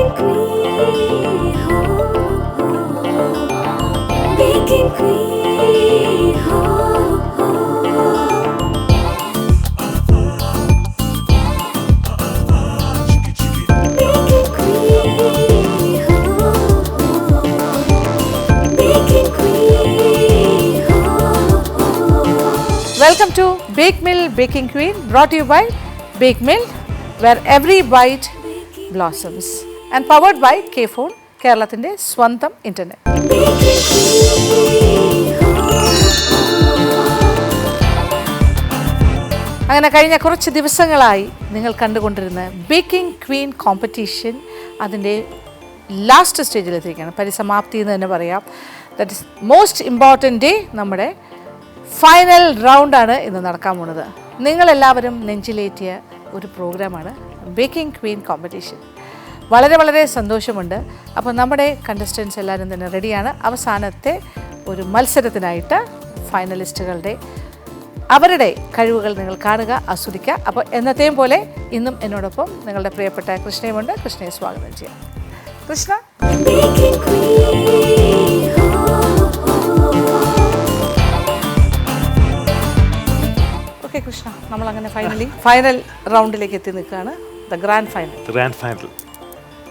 Baking Queen, ho, ho. Baking Queen, ho, ho. Baking Queen, ho, ho. Welcome to Bake Mill Baking Queen, brought to you by Bake Mill, where every bite blossoms, and powered by K-Phone, കേരളത്തിൻ്റെ സ്വന്തം internet. Baking Queen, ho, അങ്ങനെ കഴിഞ്ഞ കുറച്ച് ദിവസങ്ങളായി നിങ്ങൾ കണ്ടുകൊണ്ടിരുന്ന baking Queen competition അതിൻ്റെ last സ്റ്റേജിലെത്തിയിരിക്കുകയാണ്, പരിസമാപ്തി എന്ന് തന്നെ പറയാം. That is most important day. നമ്മുടെ ഫൈനൽ റൗണ്ടാണ് ഇന്ന് നടക്കാൻ പോകുന്നത്. നിങ്ങളെല്ലാവരും നെഞ്ചിലേറ്റിയ ഒരു പ്രോഗ്രാമാണ് ബേക്കിംഗ് ക്വീൻ കോമ്പറ്റീഷൻ. വളരെ വളരെ സന്തോഷമുണ്ട്. അപ്പോൾ നമ്മുടെ കണ്ടസ്റ്റൻസ് എല്ലാവരും തന്നെ റെഡിയാണ്. അവസാനത്തെ ഒരു മത്സരത്തിനായിട്ട് ഫൈനലിസ്റ്റുകളുടെ അവരുടെ കഴിവുകൾ നിങ്ങൾ കാണുക, ആസ്വദിക്കുക. അപ്പോൾ എന്നത്തെയും പോലെ ഇന്നും എന്നോടൊപ്പം നിങ്ങളുടെ പ്രിയപ്പെട്ട കൃഷ്ണയുമുണ്ട്. കൃഷ്ണയെ സ്വാഗതം ചെയ്യാം. Krishna, Baking Queen, ho, ho. Okay Krishna, നമ്മളങ്ങനെ ഫൈനൽ റൗണ്ടിലേക്ക് എത്തി നിൽക്കുകയാണ്. The grand final.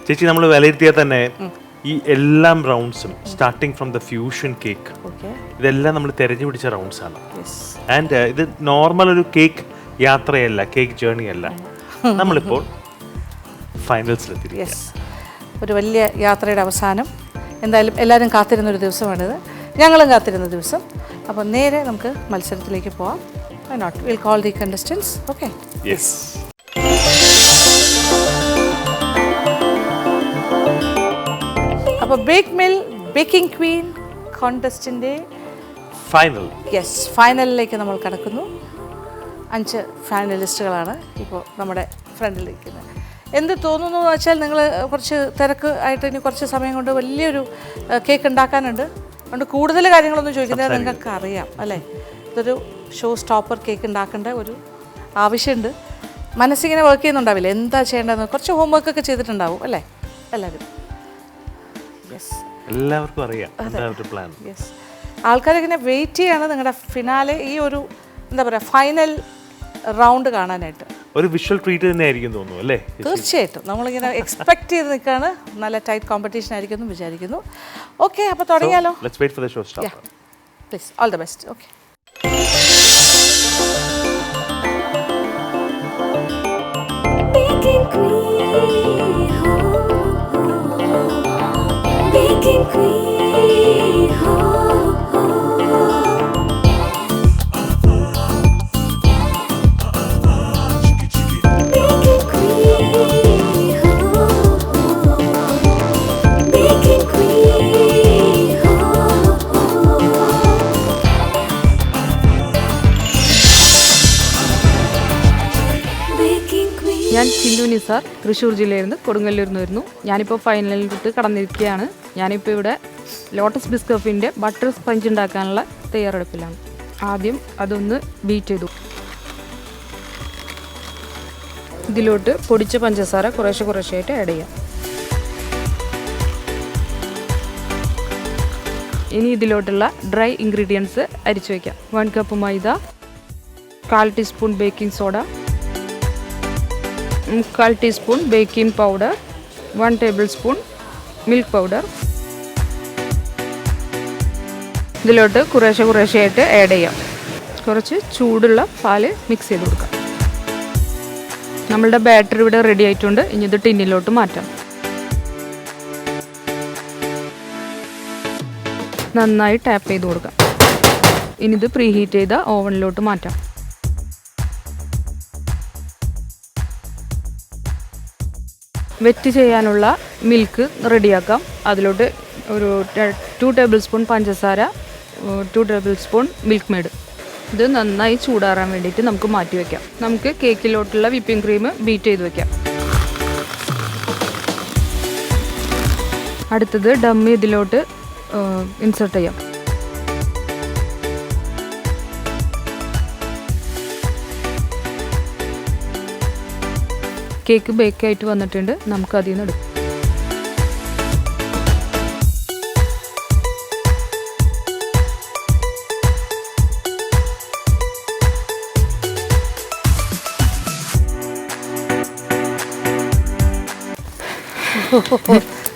ചേച്ചി, നമ്മൾ വിലയിരുത്തിയാൽ തന്നെ ഈ എല്ലാം റൗണ്ട്സും starting from the fusion cake, okay, ഇതെല്ലാം നമ്മൾ തെരഞ്ഞു പിടിച്ച റൗണ്ട്സ് ആണ്. യെസ്. ആൻഡ് ഇത് നോർമൽ ഒരു കേക്ക് യാത്രയല്ല, കേക്ക് ജേർണി അല്ല. നമ്മളിപ്പോൾ ഫൈനൽസിലെത്തി. യെസ്, ഒരു വലിയ യാത്രയുടെ അവസാനം. എന്തായാലും എല്ലാവരും കാത്തിരുന്നൊരു ദിവസമാണിത്, ഞങ്ങളും കാത്തിരുന്ന ദിവസം. അപ്പോൾ നേരെ നമുക്ക് മത്സരത്തിലേക്ക് പോവാം. Why not? We'll call the contestants. Okay. Yes. അപ്പോൾ ബേക്ക് മിൽ ബേക്കിംഗ് ക്വീൻ കോൺടെസ്റ്റിൻ്റെ ഫൈനൽ. യെസ്, ഫൈനലിലേക്ക് നമ്മൾ കടക്കുന്നു. 5 ഫൈനലിസ്റ്റുകളാണ് ഇപ്പോൾ നമ്മുടെ ഫ്രണ്ടിലിരിക്കുന്നത്. എന്ത് തോന്നുന്നു എന്ന് വെച്ചാൽ, നിങ്ങൾ കുറച്ച് തിരക്ക് ആയിട്ട് ഇനി കുറച്ച് സമയം കൊണ്ട് വലിയൊരു കേക്ക് ഉണ്ടാക്കാനുണ്ട്. അതുകൊണ്ട് കൂടുതൽ കാര്യങ്ങളൊന്നും ചോദിക്കുന്നത് നിങ്ങൾക്ക് അറിയാം അല്ലേ. ഇതൊരു ഷോ സ്റ്റോപ്പർ കേക്ക് ഉണ്ടാക്കേണ്ട ഒരു ആവശ്യമുണ്ട്. മനസ്സിങ്ങനെ വർക്ക് ചെയ്യുന്നുണ്ടാവില്ല, എന്താ ചെയ്യേണ്ടതെന്ന്. കുറച്ച് ഹോംവർക്കൊക്കെ ചെയ്തിട്ടുണ്ടാവും അല്ലേ എല്ലാവരും. യെസ്, എല്ലാവർക്കും അറിയാം പ്ലാൻ. യെസ്, ആൾക്കാരിങ്ങനെ വെയിറ്റ് ചെയ്യാണ് നിങ്ങളുടെ ഫിനാലെ, ഈ ഒരു എന്താ പറയുക ഫൈനൽ റൗണ്ട് കാണാനായിട്ട്. ഒരു വിഷ്വൽ ട്രീറ്റ് തന്നെ ആയിരിക്കും തോന്നുന്നു അല്ലേ? തീർച്ചയായിട്ടും നമ്മളിങ്ങനെ എക്സ്പെക്ട് ചെയ്ത് നിൽക്കുകയാണ്. നല്ല ടൈറ്റ് കോമ്പറ്റീഷൻ ആയിരിക്കും എന്ന് വിചാരിക്കുന്നു. ഓക്കെ, അപ്പോൾ തുടങ്ങിയാലോ? Let's wait for the show start. Please, all the best. Okay. Baking Queen, ho, ho. Baking Queen, ho, ho. Baking Queen, ho, ho. Baking Queen, ho, ho. Baking Queen. ഞാൻ ചിന്തു നിസാർ, തൃശ്ശൂർ ജില്ലയിൽ നിന്ന് കൊടുങ്ങല്ലൂരിൽ നിന്ന് വരുന്നു. ഞാനിപ്പോൾ ഫൈനലിലോട്ട് കടന്നിരിക്കുകയാണ്. ഞാനിപ്പോൾ ഇവിടെ ലോട്ടസ് ബിസ്കഫിൻ്റെ ബട്ടർ സ്പഞ്ച് ഉണ്ടാക്കാനുള്ള തയ്യാറെടുപ്പിലാണ്. ആദ്യം അതൊന്ന് ബീറ്റ് ചെയ്തു. ഇതിലോട്ട് പൊടിച്ച പഞ്ചസാര കുറേശ്ശെയായിട്ട് ആഡ് ചെയ്യാം. ഇനി ഇതിലോട്ടുള്ള ഡ്രൈ ഇൻഗ്രീഡിയൻസ് അരിച്ചു വയ്ക്കാം. 1 കപ്പ് മൈദ, 1/4 teaspoon baking soda, 1/4 teaspoon baking powder, 1 table spoon milk powder. ഇതിലോട്ട് കുറേശ്ശെയായിട്ട് ആഡ് ചെയ്യാം. കുറച്ച് ചൂടുള്ള പാല് മിക്സ് ചെയ്ത് കൊടുക്കാം. നമ്മളുടെ ബാറ്റർ ഇവിടെ റെഡി ആയിട്ടുണ്ട്. ഇനി ഇത് ടിന്നിലോട്ട് മാറ്റാം. നന്നായി ടാപ്പ് ചെയ്ത് കൊടുക്കാം. ഇനി ഇത് പ്രീ ഹീറ്റ് ചെയ്ത ഓവനിലോട്ട് മാറ്റാം. വെറ്റ് ചെയ്യാനുള്ള മിൽക്ക് റെഡിയാക്കാം. അതിലോട്ട് ഒരു 2 ടേബിൾ സ്പൂൺ പഞ്ചസാര, 2 ടേബിൾ സ്പൂൺ മിൽക്ക് മെയ്ഡ്. ഇത് നന്നായി ചൂടാറാൻ വേണ്ടിയിട്ട് നമുക്ക് മാറ്റി വയ്ക്കാം. നമുക്ക് കേക്കിലോട്ടുള്ള വിപ്പിംഗ് ക്രീം ബീറ്റ് ചെയ്ത് വയ്ക്കാം. അടുത്തത് ഡമ്മി ഇതിലോട്ട് ഇൻസേർട്ട് ചെയ്യാം. കേക്ക് ബേക്കായിട്ട് വന്നിട്ടുണ്ട്. നമുക്ക് അതിൽ നിന്ന് എടുക്കാം.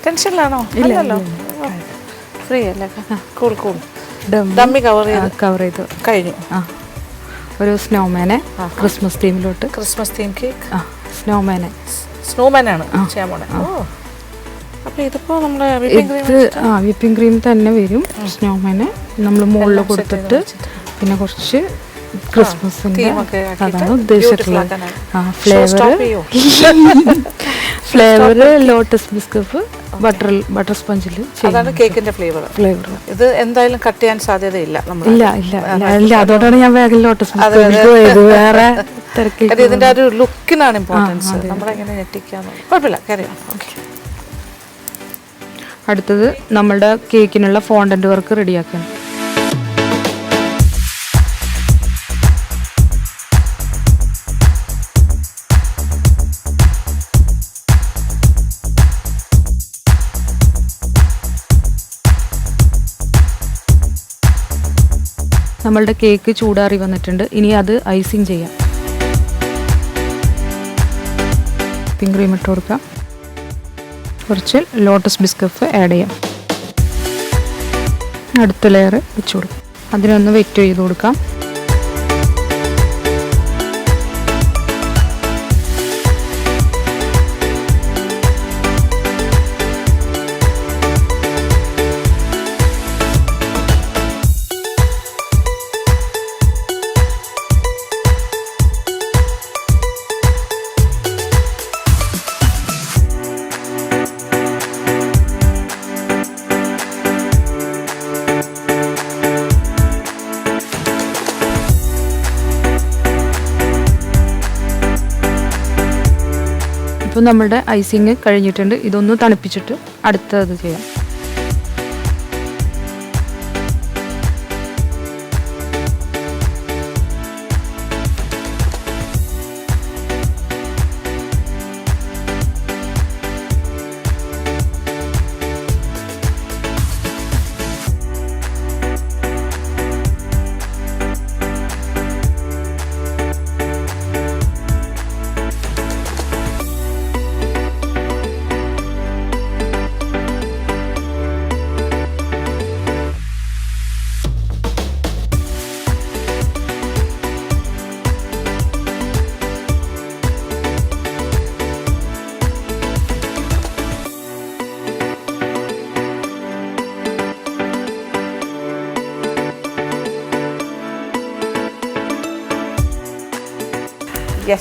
ടെൻഷനിലാണോ? അല്ലല്ലോ, ഫ്രീ അല്ലേ? Cool cool. ഡമ്മി കവർ ചെയ്തു കഴിഞ്ഞു. ഒരു സ്നോമാനെ ക്രിസ്മസ് തീമിലോട്ട്. Christmas theme cake. സ്നോമാനാണ് ചെയ്യാൻ പോണേ. ഓ, അപ്പൊ ഇതിപ്പോ നമ്മുടെ വിപ്പിംഗ് ക്രീം തന്നെ വരും. സ്നോമാനെ നമ്മൾ മുകളിൽ കൊടുത്തിട്ട് പിന്നെ കുറച്ച് ക്രിസ്മസിന്റെ അതാണ് ഉദ്ദേശിച്ചിട്ടുള്ളത്. ഫ്ലേവർ ലോട്ടസ് ബിസ്കറ്റ് ബട്ടർ സ്പഞ്ചിൽ അതാണ് കേക്കിന്റെ ഫ്ലേവർ. ഇത് എന്തായാലും കട്ട് ചെയ്യാൻ സാധ്യതയില്ല. ഇല്ല അതോടാണ് ഞാൻ വേഗം ലോട്ടസ് ബിസ്കറ്റ് വേറെ തിരക്കി. ഇതിന്റെ ഒരു ലുക്കിനാണ് ഇമ്പോർട്ടൻസ്. നമ്മളെങ്ങനെ ഞെട്ടിക്കാന്ന് കുഴപ്പമില്ല, കറിയാം. ഓക്കെ. അടുത്തത് നമ്മളുടെ കേക്കിനുള്ള ഫോണ്ടന്റ് വർക്ക് റെഡിയാക്കണം. നമ്മളുടെ കേക്ക് ചൂടാറി വന്നിട്ടുണ്ട്. ഇനി അത് ഐസിങ് ചെയ്യാം. വിപ്പിംഗ് ക്രീം ഇട്ട് കൊടുക്കാം. കുറച്ച് ലോട്ടസ് ബിസ്കറ്റ് ആഡ് ചെയ്യാം. അടുത്ത ലെയർ വെച്ച് കൊടുക്കാം. അതിനൊന്ന് വെറ്റ് ചെയ്ത് കൊടുക്കാം. ഇപ്പോൾ നമ്മളുടെ ഐസിങ് കഴിഞ്ഞിട്ടുണ്ട്. ഇതൊന്ന് തണുപ്പിച്ചിട്ട് അടുത്തത് ചെയ്യാം.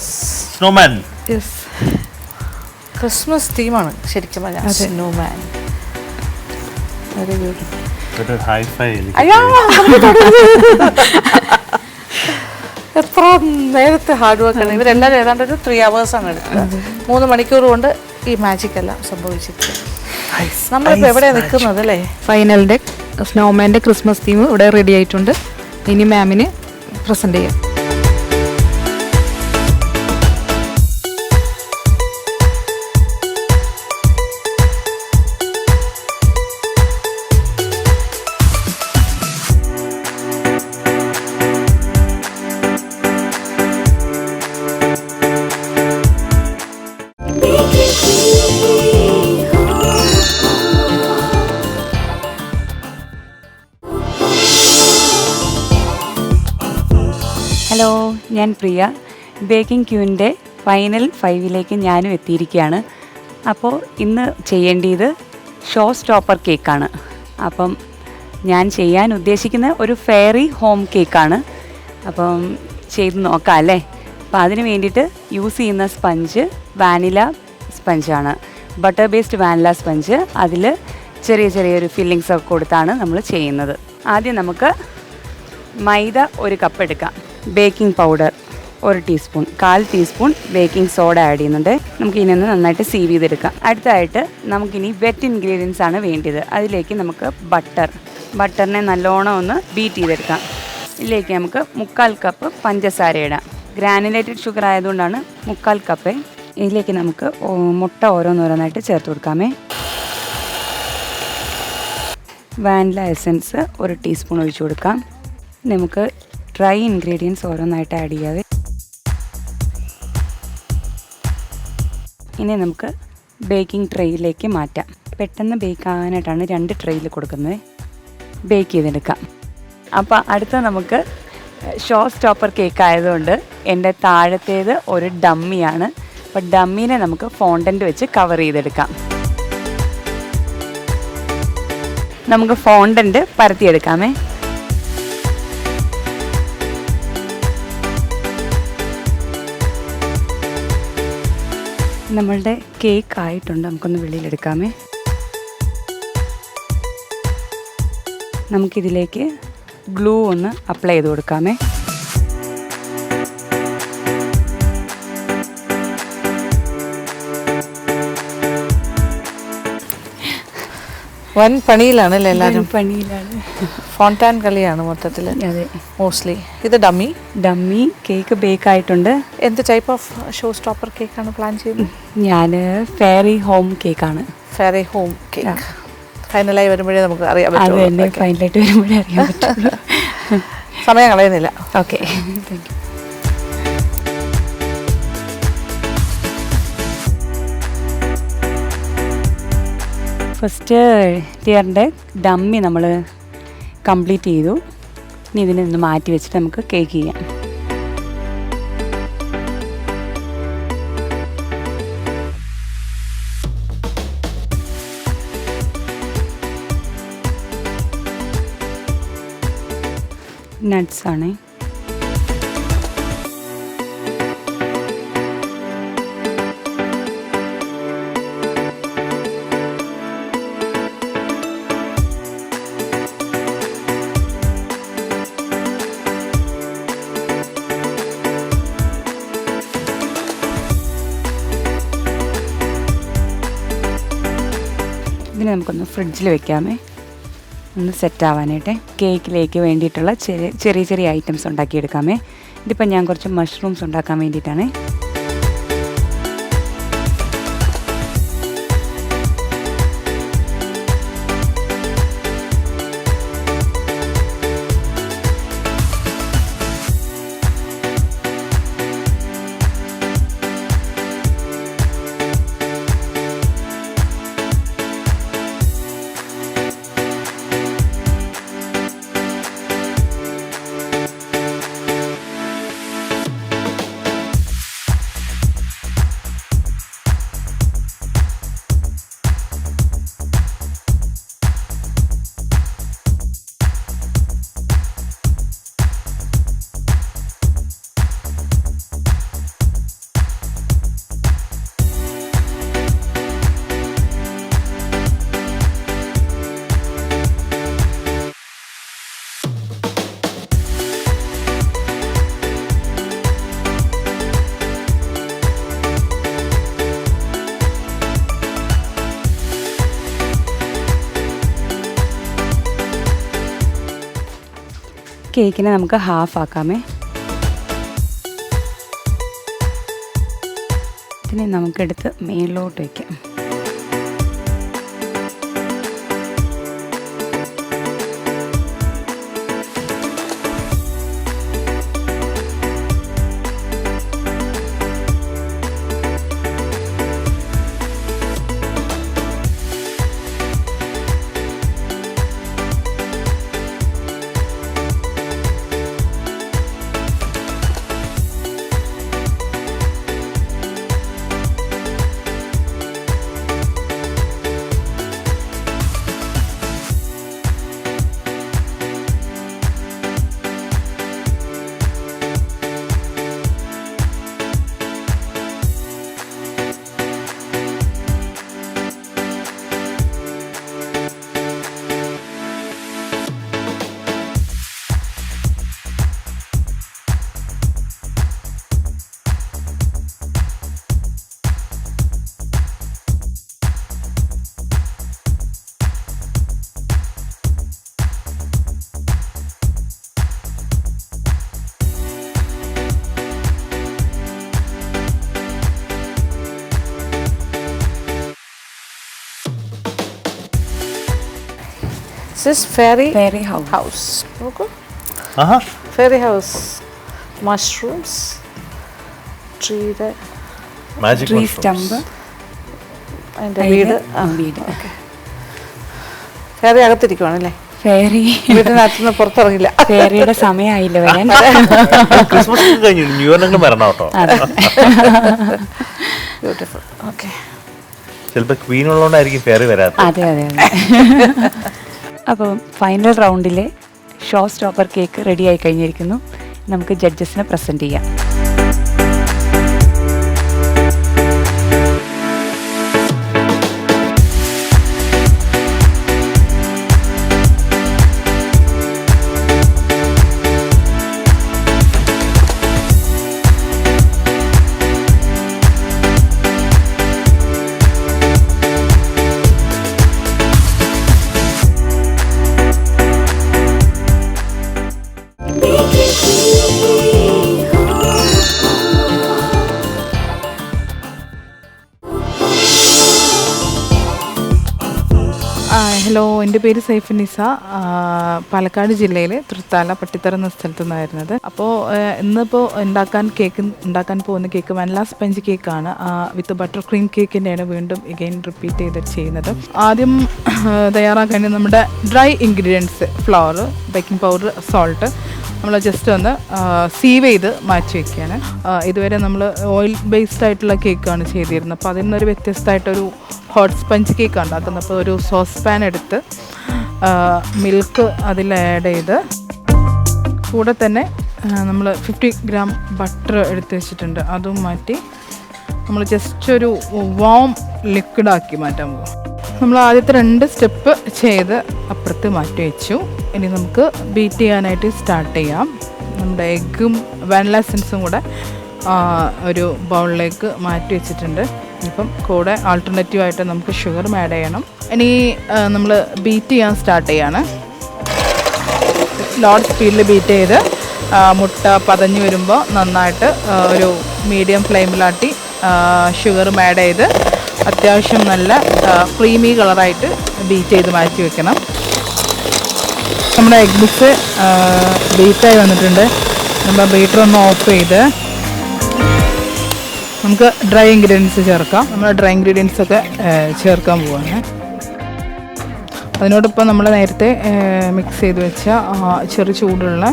സ്നോമാൻ. ക്രിസ്മസ് തീമാണ് ശരിക്കും പറഞ്ഞാൽ. സ്നോമാൻ. Very good. എത്ര നേരത്തെ ഹാർഡ് വർക്ക് ആണ്. ഇവരെല്ലാവരും ഏതാണ്ട് ഒരു 3 hours ആണ് എടുത്തത്. 3 മണിക്കൂർ കൊണ്ട് ഈ മാജിക് എല്ലാം സംഭവിച്ചിട്ട് നമ്മളിപ്പോൾ എവിടെയാണ് നിൽക്കുന്നത് അല്ലേ? ഫൈനലിൻ്റെ സ്നോമാൻ്റെ ക്രിസ്മസ് തീം ഇവിടെ റെഡി ആയിട്ടുണ്ട്. ഇനി മാമിന് പ്രസൻറ്റ് ചെയ്യാം. ഹലോ, ഞാൻ പ്രിയ. ബേക്കിംഗ് ക്യൂവിൻ്റെ ഫൈനൽ 5ലേക്ക് ഞാനും എത്തിയിരിക്കുകയാണ്. അപ്പോൾ ഇന്ന് ചെയ്യേണ്ടത് ഷോ സ്റ്റോപ്പർ കേക്കാണ്. അപ്പം ഞാൻ ചെയ്യാൻ ഉദ്ദേശിക്കുന്ന ഒരു ഫെയറി ഹോം കേക്കാണ്. അപ്പം ചെയ്ത് നോക്കാം അല്ലേ? അപ്പോൾ അതിന് വേണ്ടിയിട്ട് യൂസ് ചെയ്യുന്ന സ്പഞ്ച് വാനില സ്പഞ്ചാണ്. Butter based vanilla sponge. അതിൽ ചെറിയൊരു ഫില്ലിങ്സ് ഒക്കെ കൊടുത്താണ് നമ്മൾ ചെയ്യുന്നത്. ആദ്യം നമുക്ക് മൈദ 1 കപ്പ് എടുക്കാം. Baking powder 1 teaspoon, 1/4 teaspoon baking soda add ചെയ്യുന്നുണ്ട്. നമുക്ക് ഇതിനൊന്ന് നന്നായിട്ട് സീവ് ചെയ്തെടുക്കാം. അടുത്തായിട്ട് നമുക്കിനി വെറ്റ് ഇൻഗ്രീഡിയൻസ് ആണ് വേണ്ടത്. അതിലേക്ക് നമുക്ക് ബട്ടറിനെ നല്ലോണം ഒന്ന് ബീറ്റ് ചെയ്തെടുക്കാം. ഇതിലേക്ക് നമുക്ക് 1/4 കപ്പ് പഞ്ചസാര ഇടാം. ഗ്രാനുലേറ്റഡ് ഷുഗർ ആയതുകൊണ്ടാണ് 1/4 കപ്പ്. ഇതിലേക്ക് നമുക്ക് മുട്ട ഓരോന്നോരോന്നായിട്ട് ചേർത്ത് കൊടുക്കാമേ. വാനില എസൻസ് 1 ടീസ്പൂൺ ഒഴിച്ചു കൊടുക്കാം. നമുക്ക് ഡ്രൈ ഇൻഗ്രീഡിയൻസ് ഓരോന്നായിട്ട് ആഡ് ചെയ്യാതെ. ഇനി നമുക്ക് ബേക്കിംഗ് ട്രേയിലേക്ക് മാറ്റാം. പെട്ടെന്ന് ബേക്ക് ആകാനായിട്ടാണ് 2 ട്രേയിൽ കൊടുക്കുന്നത്. ബേക്ക് ചെയ്തെടുക്കാം. അപ്പോൾ അടുത്ത നമുക്ക് ഷോ സ്റ്റോപ്പർ കേക്ക് ആയതുകൊണ്ട് എൻ്റെ താഴത്തേത് ഒരു ഡമ്മിയാണ്. അപ്പോൾ ഡമ്മീനെ നമുക്ക് ഫോണ്ടൻറ്റ് വെച്ച് കവർ ചെയ്തെടുക്കാം. നമുക്ക് ഫോണ്ടൻറ്റ് പരത്തിയെടുക്കാമേ. നമ്മളുടെ കേക്ക് ആയിട്ടുണ്ട്. നമുക്കൊന്ന് വെളിയിലെടുക്കാമേ. നമുക്കിതിലേക്ക് ഗ്ലൂ ഒന്ന് അപ്ലൈ ചെയ്ത് കൊടുക്കാമേ. വൻ പണിയിലാണല്ലേ എല്ലാവരും? പണിയിലാണ്. ഫോണ്ടാൻ കളിയാണ് മൊത്തത്തിൽ. അതെ, മോസ്റ്റ്ലി. ഇത് ഡമ്മി കേക്ക് ബേക്ക് ആയിട്ടുണ്ട്. എന്ത് ടൈപ്പ് ഓഫ് ഷോ സ്റ്റോപ്പർ കേക്കാണ് പ്ലാൻ ചെയ്യുന്നത്? ഞാൻ ഫെയറി ഹോം കേക്കാണ്. ഫെയറി ഹോം കേക്ക് ഫൈനലായി വരുമ്പോഴേ നമുക്ക് അറിയാൻ അത് പറ്റും. തന്നെ ഫൈനലായിട്ട് വരുമ്പോഴേ അറിയാൻ പറ്റുള്ളൂ. സമയം കളയുന്നില്ല. Okay, thank you. ഫസ്റ്റ് ലെയറിൻ്റെ ഡമ്മി നമ്മൾ കംപ്ലീറ്റ് ചെയ്തു. ഇനി ഇതിനെ ഒന്ന് മാറ്റി വെച്ചിട്ട് നമുക്ക് കേക്ക് ചെയ്യാം. നട്ട്സ് ആണ്. ഇതിനെ നമുക്കൊന്ന് ഫ്രിഡ്ജിൽ വെക്കാമേ, ഒന്ന് സെറ്റ് ആവാനായിട്ട്. കേക്കിലേക്ക് വേണ്ടിയിട്ടുള്ള ചെറിയ ചെറിയ ഐറ്റംസ് ഉണ്ടാക്കിയെടുക്കാമേ. ഇതിപ്പോൾ ഞാൻ കുറച്ച് മഷ്റൂംസ് ഉണ്ടാക്കാൻ വേണ്ടിയിട്ടാണ്. കേക്കിനെ നമുക്ക് ഹാഫ് ആക്കാമേ. ഇതിനെ നമുക്കെടുത്ത് മേളിലോട്ട് വയ്ക്കാം. This is fairy house. house. നോക്കൂ, ആഹാ, fairy house, mushrooms, ട്രീയുടെ മാജിക് ട്രീ സ്റ്റമ്പ്. അതിൻ്റെ വീട് വീട് ഫെയറി അകത്തിരിക്കുവാണല്ലേ? ഫെയറി വീട്ടിനകത്തുനിന്ന് പുറത്തിറങ്ങില്ല. ഫെയറിയുടെ സമയമായില്ല വരാൻ. ക്രിസ്മസ് കഴിഞ്ഞു, ന്യൂ ഇയറിനെങ്കിലും വരണം കേട്ടോ. ബ്യൂട്ടിഫുൾ. ഓക്കെ, ചിലപ്പോൾ ക്വീൻ ഉള്ളതുകൊണ്ടായിരിക്കും ഫെയറി വരാത്തത്. അതെ അതെ അതെ. അപ്പോൾ ഫൈനൽ റൗണ്ടിലെ ഷോ സ്റ്റോപ്പർ കേക്ക് റെഡി ആയി കഴിഞ്ഞിരിക്കുന്നു. നമുക്ക് ജഡ്ജസിനെ പ്രസൻറ്റ് ചെയ്യാം. ഹലോ, എൻ്റെ പേര് സൈഫുനിസ. പാലക്കാട് ജില്ലയിലെ തൃത്താല പട്ടിത്തറ എന്ന സ്ഥലത്തു നിന്നായിരുന്നത്. അപ്പോൾ ഇന്നിപ്പോൾ കേക്ക് ഉണ്ടാക്കാൻ പോകുന്ന കേക്ക് വാനില സ്പഞ്ച് കേക്കാണ്. വിത്ത് ബട്ടർ ക്രീം കേക്കിൻ്റെയാണ് വീണ്ടും എഗെയിൻ റിപ്പീറ്റ് ചെയ്ത് ചെയ്യുന്നത്. ആദ്യം തയ്യാറാക്കാൻ നമ്മുടെ dry ingredients flower, baking powder, salt നമ്മൾ ജസ്റ്റ് ഒന്ന് സീവ് ചെയ്ത് മാറ്റി വയ്ക്കുകയാണ്. ഇതുവരെ നമ്മൾ ഓയിൽ ബേസ്ഡ് ആയിട്ടുള്ള കേക്കാണ് ചെയ്തിരുന്നത്. അപ്പോൾ അതിൽ നിന്നൊരു വ്യത്യസ്തമായിട്ടൊരു ഹോട്ട് സ്പഞ്ച് കേക്ക് ഉണ്ടാക്കുന്നത്. അപ്പോൾ ഒരു സോസ് പാൻ എടുത്ത് മിൽക്ക് അതിൽ ആഡ് ചെയ്ത് കൂടെ തന്നെ നമ്മൾ 50 ഗ്രാം ബട്ടർ എടുത്ത് വെച്ചിട്ടുണ്ട്. അതും മാറ്റി നമ്മൾ ജസ്റ്റ് ഒരു വാം ലിക്വിഡാക്കി മാറ്റാൻ പോകും. നമ്മൾ ആദ്യത്തെ 2 സ്റ്റെപ്പ് ചെയ്ത് അപ്പുറത്ത് മാറ്റി വെച്ചു. ഇനി നമുക്ക് ബീറ്റ് ചെയ്യാനായിട്ട് സ്റ്റാർട്ട് ചെയ്യാം. നമ്മുടെ എഗ്ഗും വാനില എസൻസും കൂടെ ഒരു ബൗളിലേക്ക് മാറ്റി വെച്ചിട്ടുണ്ട്. ഇപ്പം കൂടെ ആൾട്ടർനേറ്റീവായിട്ട് നമുക്ക് ഷുഗറും ആഡ് ചെയ്യണം. ഇനി നമ്മൾ ബീറ്റ് ചെയ്യാൻ സ്റ്റാർട്ട് ചെയ്യാണ്. ലോഡ് സ്പീഡിൽ ബീറ്റ് ചെയ്ത് മുട്ട പതഞ്ഞ് വരുമ്പോൾ നന്നായിട്ട് ഒരു മീഡിയം ഫ്ലെയിമിലാട്ടി ഷുഗറും ആഡ് ചെയ്ത് അത്യാവശ്യം നല്ല ക്രീമി കളറായിട്ട് ബീറ്റ് ചെയ്ത് മാറ്റി വെക്കണം. നമ്മുടെ എഗ് മിക്സ് ബീറ്റായി വന്നിട്ടുണ്ട്. നമ്മൾ ബീറ്റർ ഒന്ന് ഓഫ് ചെയ്ത് നമുക്ക് ഡ്രൈ ഇൻഗ്രീഡിയൻസ് ചേർക്കാം. നമ്മൾ ഡ്രൈ ഇൻഗ്രീഡിയൻസ് ഒക്കെ ചേർക്കാൻ പോവാണ്. അതിനോടൊപ്പം നമ്മൾ നേരത്തെ മിക്സ് ചെയ്ത് വെച്ച ചെറു ചൂടുള്ള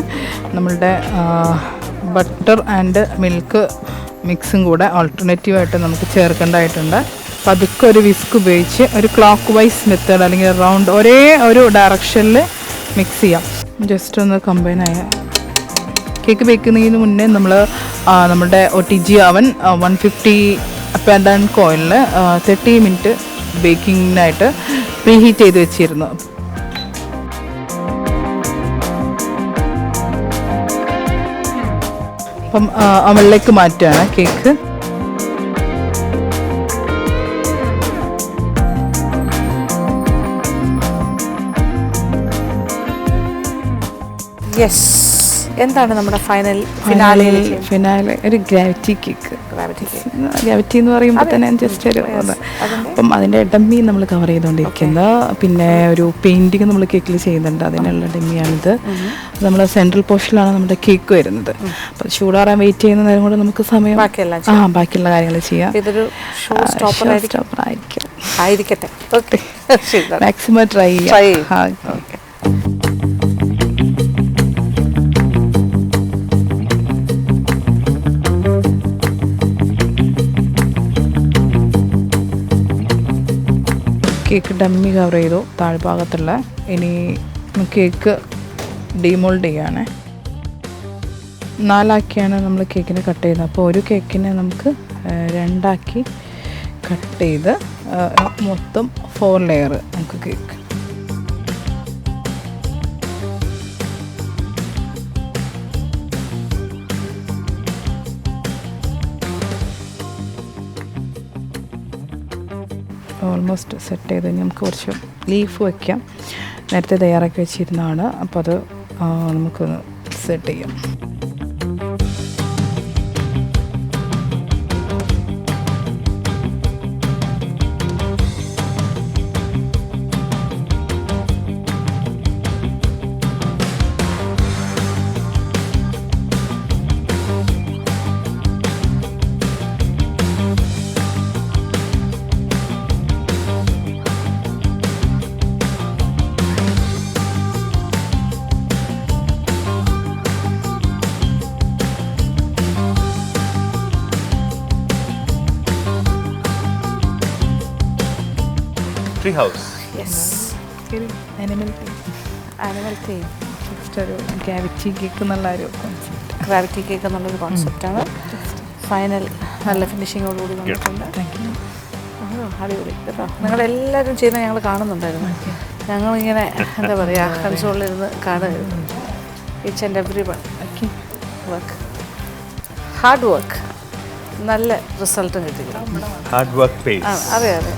നമ്മളുടെ ബട്ടർ ആൻഡ് മിൽക്ക് മിക്സും കൂടെ ആൾട്ടർനേറ്റീവായിട്ട് നമുക്ക് ചേർക്കേണ്ടതായിട്ടുണ്ട്. പതുക്കെ ഒരു വിസ്ക് ഉപയോഗിച്ച് ഒരു ക്ലോക്ക് വൈസ് മെത്തേഡ് അല്ലെങ്കിൽ റൗണ്ട് ഒരേ ഒരു ഡയറക്ഷനിൽ മിക്സ് ചെയ്യാം. ജസ്റ്റ് ഒന്ന് കമ്പൈൻ ആയ കേക്ക് ബേക്കുന്നതിന് മുന്നേ നമ്മൾ നമ്മുടെ OTG അവൻ 150 അപ്പ് ആൻഡ് ഡൗൺ കോയിലിൽ 30 മിനിറ്റ് ബേക്കിങ്ങിനായിട്ട് പ്രീ ഹീറ്റ് ചെയ്ത് വെച്ചിരുന്നു. അപ്പം അവളിലേക്ക് മാറ്റുകയാണ് കേക്ക്. യെസ്, എന്താണ് നമ്മുടെ ഫിനാലെ ഒരു ഗ്രാവിറ്റി കേക്ക്. ഗ്രാവിറ്റി എന്ന് പറയുമ്പോൾ തന്നെ ജസ്റ്റ് ഒരു അപ്പം അതിൻ്റെ ഡമ്മി നമ്മൾ കവർ ചെയ്തുകൊണ്ടിരിക്കുന്നത്. പിന്നെ ഒരു പെയിൻറ്റിങ് നമ്മൾ കേക്കിൽ ചെയ്യുന്നുണ്ട്, അതിനുള്ള ഡമ്മിയാണിത്. നമ്മൾ സെൻട്രൽ പോർഷനിലാണ് നമ്മുടെ കേക്ക് വരുന്നത്. അപ്പം ചൂടാറാൻ വെയിറ്റ് ചെയ്യുന്ന നേരം കൊണ്ട് നമുക്ക് സമയം ബാക്കിയുള്ള കാര്യങ്ങൾ ചെയ്യാം. ഇതൊരു ഷോ സ്റ്റോപ്പർ ആയിരിക്കട്ടെ. മാക്സിമം ട്രൈ ചെയ്യാം. കേക്ക് ഡമ്മി കവർ ചെയ്തു താഴ്ഭാഗത്തുള്ള. ഇനി കേക്ക് ഡീമോൾഡ് ചെയ്യാണ്. 4 ആക്കിയാണ് നമ്മൾ കേക്കിനെ കട്ട് ചെയ്യുന്നത്. അപ്പോൾ ഒരു കേക്കിനെ നമുക്ക് 2 ആക്കി കട്ട് ചെയ്ത് മൊത്തം 4 ലെയർ നമുക്ക് കേക്ക്. ഓൾമോസ്റ്റ് സെറ്റ് ചെയ്ത് നമുക്ക് കുറച്ച് ലീഫ് വയ്ക്കാം. നേരത്തെ തയ്യാറാക്കി വെച്ചിരുന്നതാണ്. അപ്പോൾ അത് നമുക്കൊന്ന് സെറ്റ് ചെയ്യാം. Tree house. Yes, animal animal theme, just ഒരു ക്യാവിറ്റി കേക്ക് എന്നുള്ള ഒരു കോൺസെപ്റ്റ്. ഗ്രാവിറ്റി കേക്ക് എന്നുള്ളൊരു കോൺസെപ്റ്റാണ്. ഫൈനൽ നല്ല ഫിനിഷിങ്ങോടുകൂടി വന്നിട്ടുണ്ട്. അടിപൊളി കേട്ടോ. നിങ്ങളെല്ലാവരും ചെയ്യുന്നത് ഞങ്ങൾ കാണുന്നുണ്ടായിരുന്നു. ഞങ്ങളിങ്ങനെ എന്താ പറയുക, കൺസോളിലിരുന്ന് കാണുമായിരുന്നു. Each and every one work, hard work, നല്ല റിസൾട്ടും കിട്ടിയിട്ടുണ്ട്. Hard work pace. അതെ അതെ.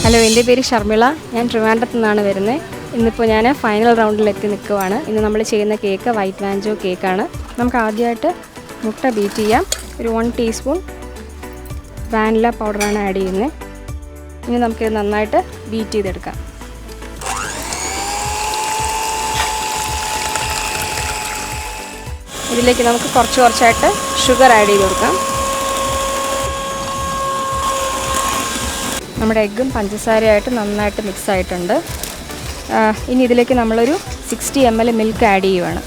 ഹലോ, എൻ്റെ പേര് ഷർമിള. ഞാൻ ട്രിവാൻഡ്രത്ത് നിന്നാണ് വരുന്നത്. ഇന്നിപ്പോൾ ഞാൻ ഫൈനൽ റൗണ്ടിലെത്തി നിൽക്കുവാണ്. ഇന്ന് നമ്മൾ ചെയ്യുന്ന കേക്ക് വൈറ്റ് വാഞ്ചോ കേക്കാണ്. നമുക്ക് ആദ്യമായിട്ട് മുട്ട ബീറ്റ് ചെയ്യാം. ഒരു 1 ടീസ്പൂൺ വാനില പൗഡറാണ് ആഡ് ചെയ്യുന്നത്. ഇനി നമുക്കിത് നന്നായിട്ട് ബീറ്റ് ചെയ്തെടുക്കാം. ഇതിലേക്ക് നമുക്ക് കുറച്ചായിട്ട് ഷുഗർ ആഡ് ചെയ്ത് കൊടുക്കാം. നമ്മുടെ എഗ്ഗും പഞ്ചസാരയായിട്ട് നന്നായിട്ട് മിക്സ് ആയിട്ടുണ്ട്. ഇനി ഇതിലേക്ക് നമ്മളൊരു 60 ml മിൽക്ക് ആഡ് ചെയ്യുവാണ്.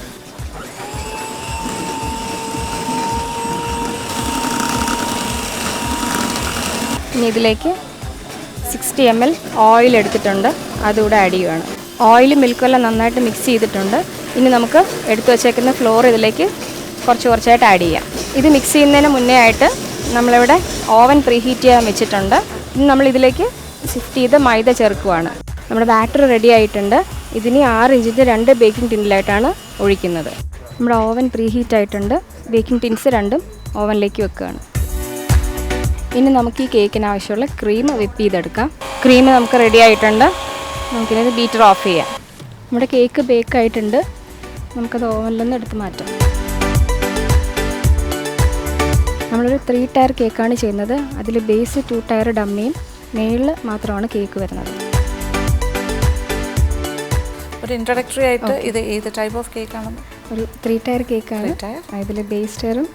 ഇനി ഇതിലേക്ക് 60 ml ഓയിൽ എടുത്തിട്ടുണ്ട്, അതുകൂടെ ആഡ് ചെയ്യുവാണ്. ഓയിൽ മിൽക്കും എല്ലാം നന്നായിട്ട് മിക്സ് ചെയ്തിട്ടുണ്ട്. ഇനി നമുക്ക് എടുത്തു വച്ചേക്കുന്ന ഫ്ലോർ ഇതിലേക്ക് കുറച്ചായിട്ട് ആഡ് ചെയ്യാം. ഇത് മിക്സ് ചെയ്യുന്നതിന് മുന്നേ ആയിട്ട് നമ്മളിവിടെ ഓവൻ പ്രീഹീറ്റ് ചെയ്യാൻ വെച്ചിട്ടുണ്ട്. ഇനി നമ്മളിതിലേക്ക് ഷിഫ്റ്റ് ചെയ്ത് മൈദ ചേർക്കുവാണ്. നമ്മുടെ ബാറ്റർ റെഡി ആയിട്ടുണ്ട്. ഇതിന് 6 ഇഞ്ചിൻ്റെ 2 ബേക്കിംഗ് ടിന്നിലായിട്ടാണ് ഒഴിക്കുന്നത്. നമ്മുടെ ഓവൻ പ്രീഹീറ്റ് ആയിട്ടുണ്ട്. ബേക്കിംഗ് ടിൻസ് 2ഉം ഓവനിലേക്ക് വെക്കുകയാണ്. ഇനി നമുക്ക് ഈ കേക്കിന് ആവശ്യമുള്ള ക്രീം വിപ്പ് ചെയ്തെടുക്കാം. ക്രീം നമുക്ക് റെഡി ആയിട്ടുണ്ട്. നമുക്കിത് ബീറ്റർ ഓഫ് ചെയ്യാം. നമ്മുടെ കേക്ക് ബേക്ക് ആയിട്ടുണ്ട്. നമുക്കത് ഓവനിൽ നിന്ന് എടുത്ത് മാറ്റാം. നമ്മളൊരു 3 ടയർ കേക്കാണ് ചെയ്യുന്നത്. അതിൽ ബേസ് 2 ടയർ ഡമ്മിയും മേളിൽ മാത്രമാണ് കേക്ക് വരുന്നത്. ഒരു ഇൻട്രൊഡക്ടറി ആയിട്ട് ഇത് ഏത് ടൈപ്പ് ഓഫ് കേക്കാണ്? ഒരു 3 ടയർ കേക്കാണ്. അതിൽ ബേസ് ടയറും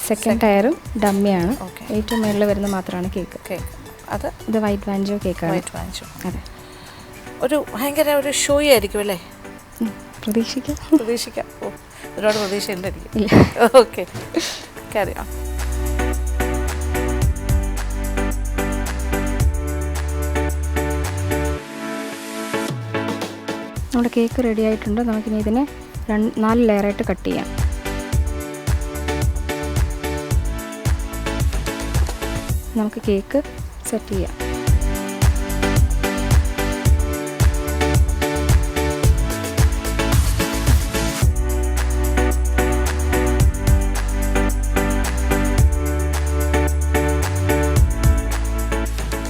സെക്കൻഡ് ടയറും ഡമ്മിയാണ്. ഏറ്റവും മേളിൽ വരുന്ന മാത്രമാണ് കേക്ക്. ഇത് വൈറ്റ് വാഞ്ചോ കേക്കാണ്. വൈറ്റ് വാഞ്ചോ, അതെ. ഒരു ഭയങ്കര ഒരു ഷോയി ആയിരിക്കും അല്ലേ? പ്രതീക്ഷിക്കാം. ഓ, ഒരുപാട് പ്രതീക്ഷ ഉണ്ടായിരിക്കും. Okay, carry on. നമ്മുടെ കേക്ക് റെഡി ആയിട്ടുണ്ട്. നമുക്കിനി ഇതിനെ 4 ലെയറായിട്ട് കട്ട് ചെയ്യാം. നമുക്ക് കേക്ക് സെറ്റ് ചെയ്യാം.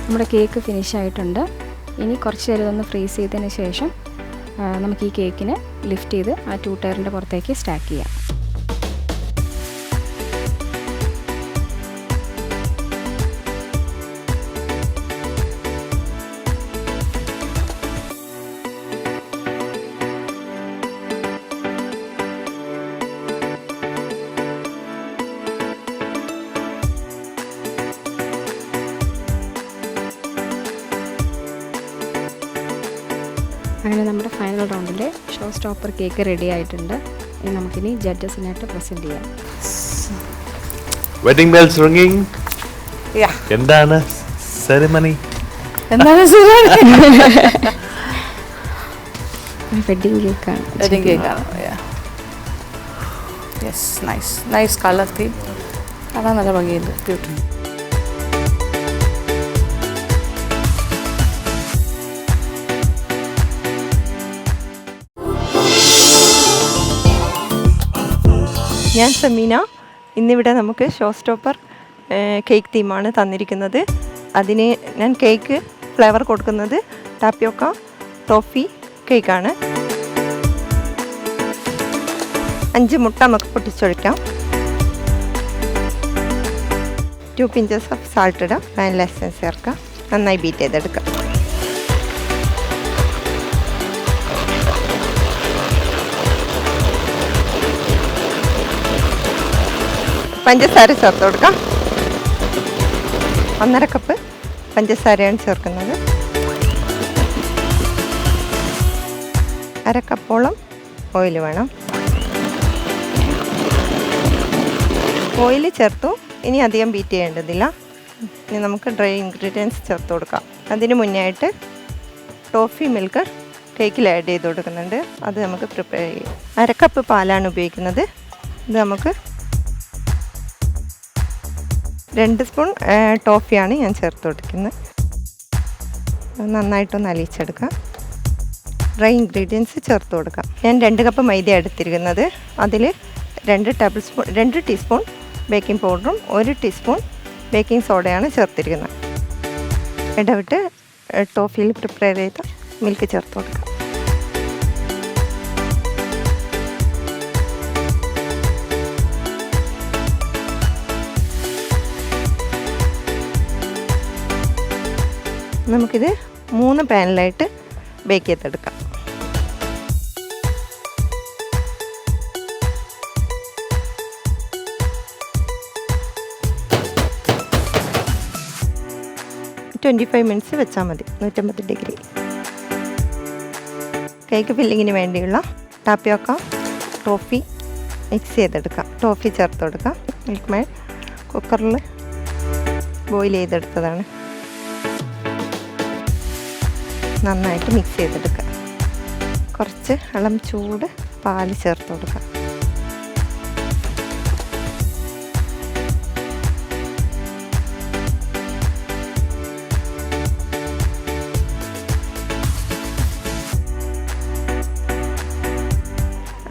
നമ്മുടെ കേക്ക് ഫിനിഷ് ആയിട്ടുണ്ട്. ഇനി കുറച്ച് നേരം ഒന്ന് ഫ്രീസ് ചെയ്തതിന് ശേഷം നമുക്ക് ഈ കേക്കിനെ ലിഫ്റ്റ് ചെയ്ത് ആ 2 ടയറിൻ്റെ പുറത്തേക്ക് സ്റ്റാക്ക് ചെയ്യാം. അങ്ങനെ നമ്മുടെ ഫൈനൽ റൗണ്ടിലെ ഷോ സ്റ്റോപ്പർ കേക്ക് റെഡി ആയിട്ടുണ്ട്. ഇനി നമുക്കിനി ജഡ്ജസിനായിട്ട് പ്രസൻറ്റ് ചെയ്യാം. Wedding bells ringing. എന്താണ് സെറിമണി? വെഡിങ് കേക്കാണ്. വെഡിങ് കേക്കാണ്. Yes, nice colour theme. കാണാൻ നല്ല ഭംഗിയുണ്ട്. ബ്യൂട്ടിഫുൾ. ഞാൻ സമീന. ഇന്നിവിടെ നമുക്ക് ഷോ സ്റ്റോപ്പർ കേക്ക് തീമാണ് തന്നിരിക്കുന്നത്. അതിന് ഞാൻ കേക്ക് ഫ്ലേവർ കൊടുക്കുന്നത് ടാപ്പിയോക്ക ടോഫി കേക്കാണ്. 5 മുട്ട നമുക്ക് പൊട്ടിച്ചൊഴിക്കാം. 2 പിഞ്ചസ് ഓഫ് സാൾട്ട് ഇടാം. വാനില എസൻസ് ചേർക്കാം. നന്നായി ബീറ്റ് ചെയ്തെടുക്കാം. പഞ്ചസാര ചേർത്ത് കൊടുക്കാം. 1.5 കപ്പ് പഞ്ചസാരയാണ് ചേർക്കുന്നത്. 1/2 കപ്പോളം ഓയിൽ വേണം. ഓയിൽ ചേർത്തു. ഇനി അധികം ബീറ്റ് ചെയ്യേണ്ടതില്ല. ഇനി നമുക്ക് ഡ്രൈ ഇൻഗ്രീഡിയൻസ് ചേർത്ത് കൊടുക്കാം. അതിന് മുന്നേ ആയിട്ട് ടോഫി മിൽക്ക് കേക്കിൽ ആഡ് ചെയ്ത് കൊടുക്കുന്നുണ്ട്. അത് നമുക്ക് പ്രിപ്പയർ ചെയ്യാം. 1/2 കപ്പ് പാലാണ് ഉപയോഗിക്കുന്നത്. ഇത് നമുക്ക് 2 സ്പൂൺ ടോഫിയാണ് ഞാൻ ചേർത്ത് കൊടുക്കുന്നത്. നന്നായിട്ടൊന്ന് അലിയിച്ചെടുക്കാം. ഡ്രൈ ഇൻഗ്രീഡിയൻസ് ചേർത്ത് കൊടുക്കാം. ഞാൻ 2 കപ്പ് മൈദ എടുത്തിരിക്കുന്നത്. അതിൽ 2 ടീസ്പൂൺ ബേക്കിംഗ് പൗഡറും 1 ടീസ്പൂൺ ബേക്കിംഗ് സോഡയാണ് ചേർത്തിരിക്കുന്നത്. ഇടവിട്ട് ടോഫിയിൽ പ്രിപ്പയർ ചെയ്ത മിൽക്ക് ചേർത്ത് കൊടുക്കാം. നമുക്കിത് 3 പാനിലായിട്ട് ബേക്ക് ചെയ്തെടുക്കാം. മിനിറ്റ്സ് വെച്ചാൽ മതി. 150 ഡിഗ്രി. കേക്ക് ഫില്ലിങ്ങിന് വേണ്ടിയുള്ള ടാപ്പിയോക്ക ടോഫി മിക്സ് ചെയ്തെടുക്കാം. ടോഫി ചേർത്ത് കൊടുക്കാം. മിൽക്ക് മെയ്ഡ് കുക്കറിൽ ബോയിൽ ചെയ്തെടുത്തതാണ്. നന്നായിട്ട് മിക്സ് ചെയ്തെടുക്കാം. കുറച്ച് ഇളം ചൂട് പാല് ചേർത്ത് കൊടുക്കാം.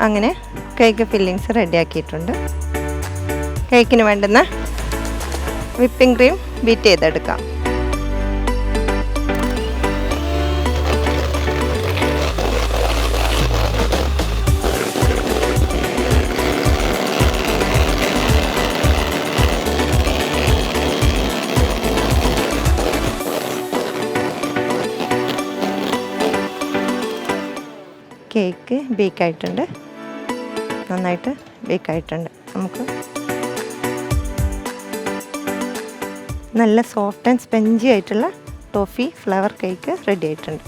അങ്ങനെ കേക്ക് ഫില്ലിങ്സ് റെഡിയാക്കിയിട്ടുണ്ട്. കേക്കിന് വേണ്ടുന്ന വിപ്പിംഗ് ക്രീം ബീറ്റ് ചെയ്തെടുക്കാം. കേക്ക് ബേക്കായിട്ടുണ്ട്. നന്നായിട്ട് ബേക്കായിട്ടുണ്ട്. നമുക്ക് നല്ല സോഫ്റ്റ് ആൻഡ് സ്പഞ്ചി ആയിട്ടുള്ള ടോഫി ഫ്ലവർ കേക്ക് റെഡി ആയിട്ടുണ്ട്.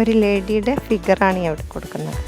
ഒരു ലേഡിയുടെ ഫിഗറാണ് ഈ അവിടെ കൊടുക്കുന്നത്.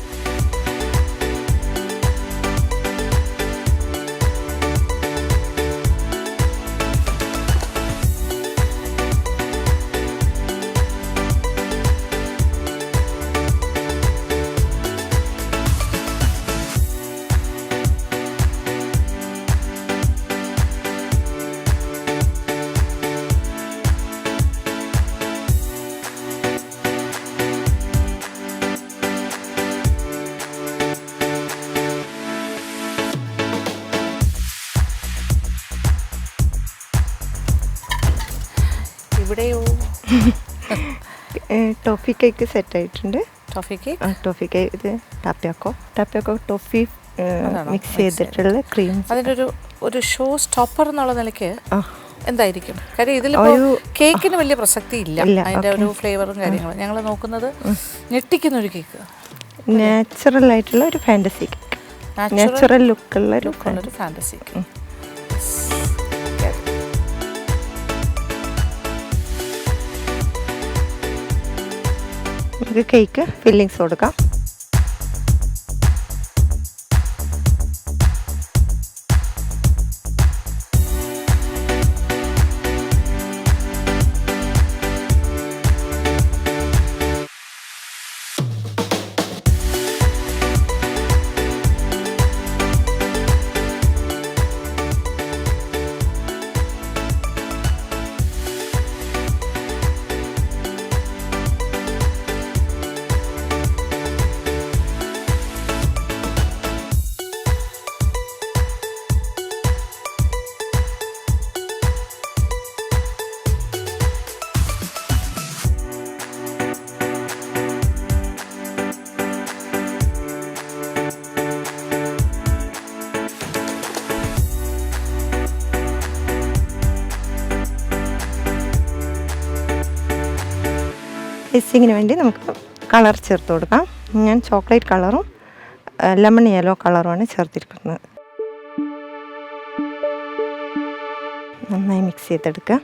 ഇവിടെയോ ടോഫി കേക്ക് സെറ്റ് ആയിട്ടുണ്ട്. ടോഫി കേക്ക് ടോഫി കേക്ക് ഇത് ടാപ്പിയോക്കോ ടോഫി മിക്സ് ചെയ്തിട്ടുള്ള ക്രീം. അതിൻ്റെ ഒരു ഷോ സ്റ്റോപ്പർ എന്നുള്ള നിലയ്ക്ക് എന്തായിരിക്കും? കാര്യം ഇതിൽ കേക്കിന് വലിയ പ്രസക്തി ഇല്ല. അതിൻ്റെ ഒരു ഫ്ലേവറും കാര്യങ്ങളും ഞങ്ങൾ നോക്കുന്നത് ഞെട്ടിക്കുന്ന ഒരു കേക്ക്, നാച്ചുറൽ ആയിട്ടുള്ള ഒരു ഫാൻറ്റസി കേക്ക്, നാച്ചുറൽ ലുക്കുള്ള ഒരു ഫാൻറ്റസി കേക്ക്. നമുക്ക് കേക്ക് ഫില്ലിങ്സ് കൊടുക്കാം. ഐസിങ്ങിന് വേണ്ടി നമുക്ക് കളർ ചേർത്ത് കൊടുക്കാം. ഞാൻ ചോക്ലേറ്റ് കളറും ലെമൺ യെല്ലോ കളറുമാണ് ചേർത്തിരിക്കുന്നത്. നന്നായി മിക്സ് ചെയ്തെടുക്കുക.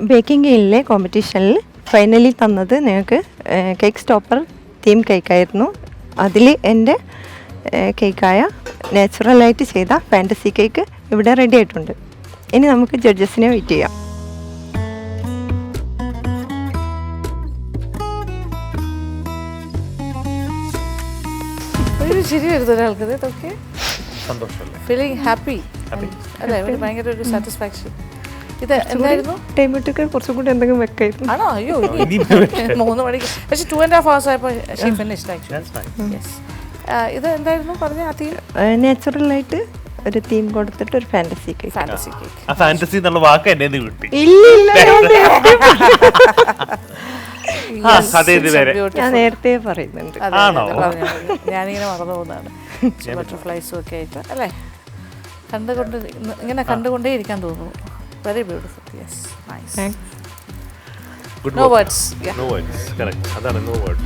ബേക്കിംഗ് ഗെയിലിലെ കോമ്പറ്റീഷനിൽ ഫൈനലി തന്നത് നിങ്ങൾക്ക് കേക്ക് സ്റ്റോപ്പർ തീം കേക്കായിരുന്നു. അതിൽ എൻ്റെ കേക്കായ നാച്ചുറലായിട്ട് ചെയ്ത ഫാൻറ്റസി കേക്ക് ഇവിടെ റെഡി ആയിട്ടുണ്ട്. ഇനി നമുക്ക് ജഡ്ജസിനെ വെയിറ്റ് ചെയ്യാം. ഒരു ശരി വരുന്നത് ഒരാൾക്ക് ഇതൊക്കെ സന്തോഷമല്ലേ? ഫീലിംഗ് ഹാപ്പി അല്ലേ? ഒരു ഭയങ്കര ഒരു സാറ്റിസ്ഫാക്ഷൻ. ഇത് എന്തായിരുന്നു? ടൈം ഇട്ടൊക്കെ കുറച്ചും കൂടി എന്തെങ്കിലും വെക്കായിരുന്നു. ആണോ? അയ്യോ 3 മണിക്ക്. പക്ഷെ 2.5 hours ആയപ്പോൾ ഷീ ഫിനിഷ്ഡ് ആക്ച്വലി. യെസ്. ഇത് എന്തായിരുന്നു പറഞ്ഞ ആ തീം? നാച്ചുറലായിട്ട് ഒരു തീം കൊടുത്തിട്ട് ഒരു ഫാൻറ്റസി കേക്ക്. Fantasy cake. ആ ഫാന്റസി എന്നുള്ള വാക്ക് എന്നെ കിട്ടി. ഞാൻ നേരത്തെ പറയുന്നുണ്ട്. ഞാനിങ്ങനെ മറന്നു പോകുന്നതാണ്. ബട്ടർഫ്ലൈസും ഒക്കെ ആയിട്ട് അല്ലേ? ഇങ്ങനെ കണ്ടുകൊണ്ടേ ഇരിക്കാൻ തോന്നുന്നു. Very beautiful. Yes, nice. Good No work. words. Yeah. No words. Correct. അതാണ് no words.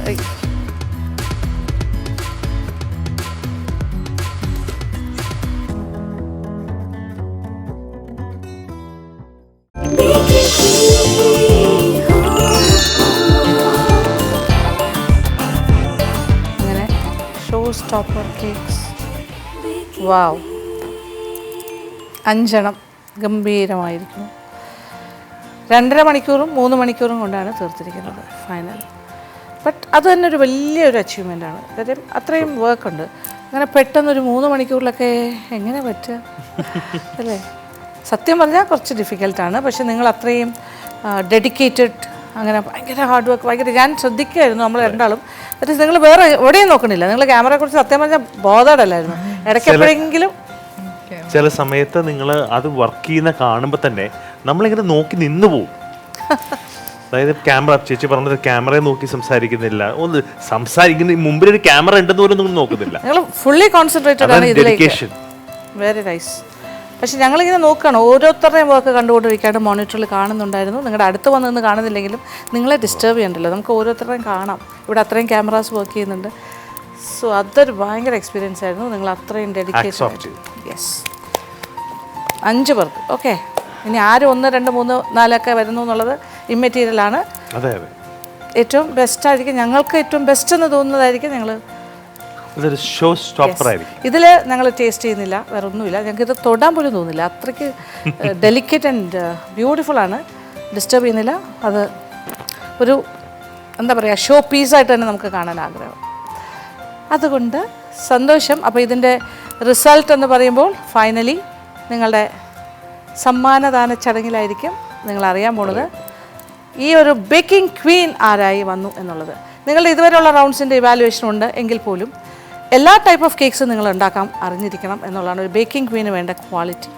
അങ്ങനെ ഷോ സ്റ്റോപ്പർ കേക്ക്സ്. വാവ്, 5 എണ്ണം ഗംഭീരമായിരിക്കുന്നു. 2.5 മണിക്കൂറും 3 മണിക്കൂറും കൊണ്ടാണ് തീർത്തിരിക്കുന്നത് ഫൈനൽ. ബട്ട് അത് തന്നെ ഒരു വലിയൊരു അച്ചീവ്മെൻ്റ് ആണ്. കാര്യം അത്രയും വർക്ക് ഉണ്ട്. അങ്ങനെ പെട്ടെന്നൊരു 3 മണിക്കൂറിലൊക്കെ എങ്ങനെ പറ്റുക അല്ലേ? സത്യം പറഞ്ഞാൽ കുറച്ച് ഡിഫിക്കൽട്ടാണ്. പക്ഷെ നിങ്ങൾ അത്രയും ഡെഡിക്കേറ്റഡ്, അങ്ങനെ ഭയങ്കര ഹാർഡ് വർക്ക്, ഭയങ്കര ഞാൻ ശ്രദ്ധിക്കുമായിരുന്നു നമ്മൾ രണ്ടാളും. ദാറ്റ് ഈസ് നിങ്ങൾ വേറെ എവിടെയും നോക്കണില്ല. നിങ്ങൾ ക്യാമറയെക്കുറിച്ച് സത്യം പറഞ്ഞാൽ ബോധേഡല്ലായിരുന്നു. ഇടയ്ക്ക് എപ്പോഴെങ്കിലും ചില സമയത്ത് നിങ്ങൾ അത് വർക്ക് ചെയ്യുന്ന കാണുമ്പോൾ തന്നെ നമ്മളിങ്ങനെ നോക്കി നിന്ന് പോവും. അതായത് ക്യാമറ, ചേച്ചി പറഞ്ഞത് ക്യാമറയെ നോക്കി സംസാരിക്കുന്നില്ല, ഒന്ന് സംസാരിക്കുന്ന മുമ്പിൽ ഒരു ക്യാമറ ഉണ്ടെന്ന് പോലും ഒന്നും നോക്കുന്നില്ല. ഞങ്ങൾ ഫുള്ളി കോൺസെൻട്രേറ്റഡ് ആണ് ഇതിലേക്ക്. Very nice. പക്ഷെ ഞങ്ങളിങ്ങനെ നോക്കുകയാണ്, ഓരോരുത്തരുടെയും വർക്ക് കണ്ടുകൊണ്ടിരിക്കാണ്ട് മോണിറ്ററിൽ കാണുന്നുണ്ടായിരുന്നു. നിങ്ങളുടെ അടുത്ത് വന്ന് കാണുന്നില്ലെങ്കിലും നിങ്ങളെ ഡിസ്റ്റർബ് ചെയ്യണ്ടല്ലോ, നമുക്ക് ഓരോരുത്തരുടെയും കാണാം. ഇവിടെ അത്രയും ക്യാമറാസ് വർക്ക് ചെയ്യുന്നുണ്ട്. സോ അതൊരു ഭയങ്കര എക്സ്പീരിയൻസ് ആയിരുന്നു. നിങ്ങൾ അത്രയും ഡെഡിക്കേഷൻ. യെസ്, 5 പേർക്ക്. ഓക്കെ, ഇനി ആരും 1, 2, 3, 4 വരുന്നു എന്നുള്ളത് ഇമ്മെറ്റീരിയലാണ്. ഏറ്റവും ബെസ്റ്റ് ആയിരിക്കും, ഞങ്ങൾക്ക് ഏറ്റവും ബെസ്റ്റ് എന്ന് തോന്നുന്നതായിരിക്കും ഞങ്ങൾ ഇതിൽ ഞങ്ങൾ ടേസ്റ്റ് ചെയ്യുന്നില്ല, വേറെ ഒന്നുമില്ല. ഞങ്ങൾക്ക് ഇത് തൊടാൻ പോലും തോന്നില്ല, അത്രയ്ക്ക് ഡെലിക്കേറ്റ് ആൻഡ് ബ്യൂട്ടിഫുൾ ആണ്. ഡിസ്റ്റർബ് ചെയ്യുന്നില്ല. അത് ഒരു എന്താ പറയുക, ഷോ പീസായിട്ട് തന്നെ നമുക്ക് കാണാൻ ആഗ്രഹം. അതുകൊണ്ട് സന്തോഷം. അപ്പോൾ ഇതിൻ്റെ റിസൾട്ട് എന്ന് പറയുമ്പോൾ ഫൈനലി നിങ്ങളുടെ സമ്മാനദാന ചടങ്ങിലായിരിക്കും നിങ്ങൾ അറിയാൻ പോണത് ഈ ഒരു ബേക്കിംഗ് ക്വീൻ ആരായി വന്നു എന്നുള്ളത്. നിങ്ങളുടെ ഇതുവരെയുള്ള റൗണ്ട്സിൻ്റെ ഇവാലുവേഷൻ ഉണ്ട് എങ്കിൽ പോലും എല്ലാ ടൈപ്പ് ഓഫ് കേക്ക്സും നിങ്ങൾ ഉണ്ടാക്കാൻ അറിഞ്ഞിരിക്കണം എന്നുള്ളതാണ് ഒരു ബേക്കിംഗ് ക്വീന് വേണ്ട ക്വാളിറ്റി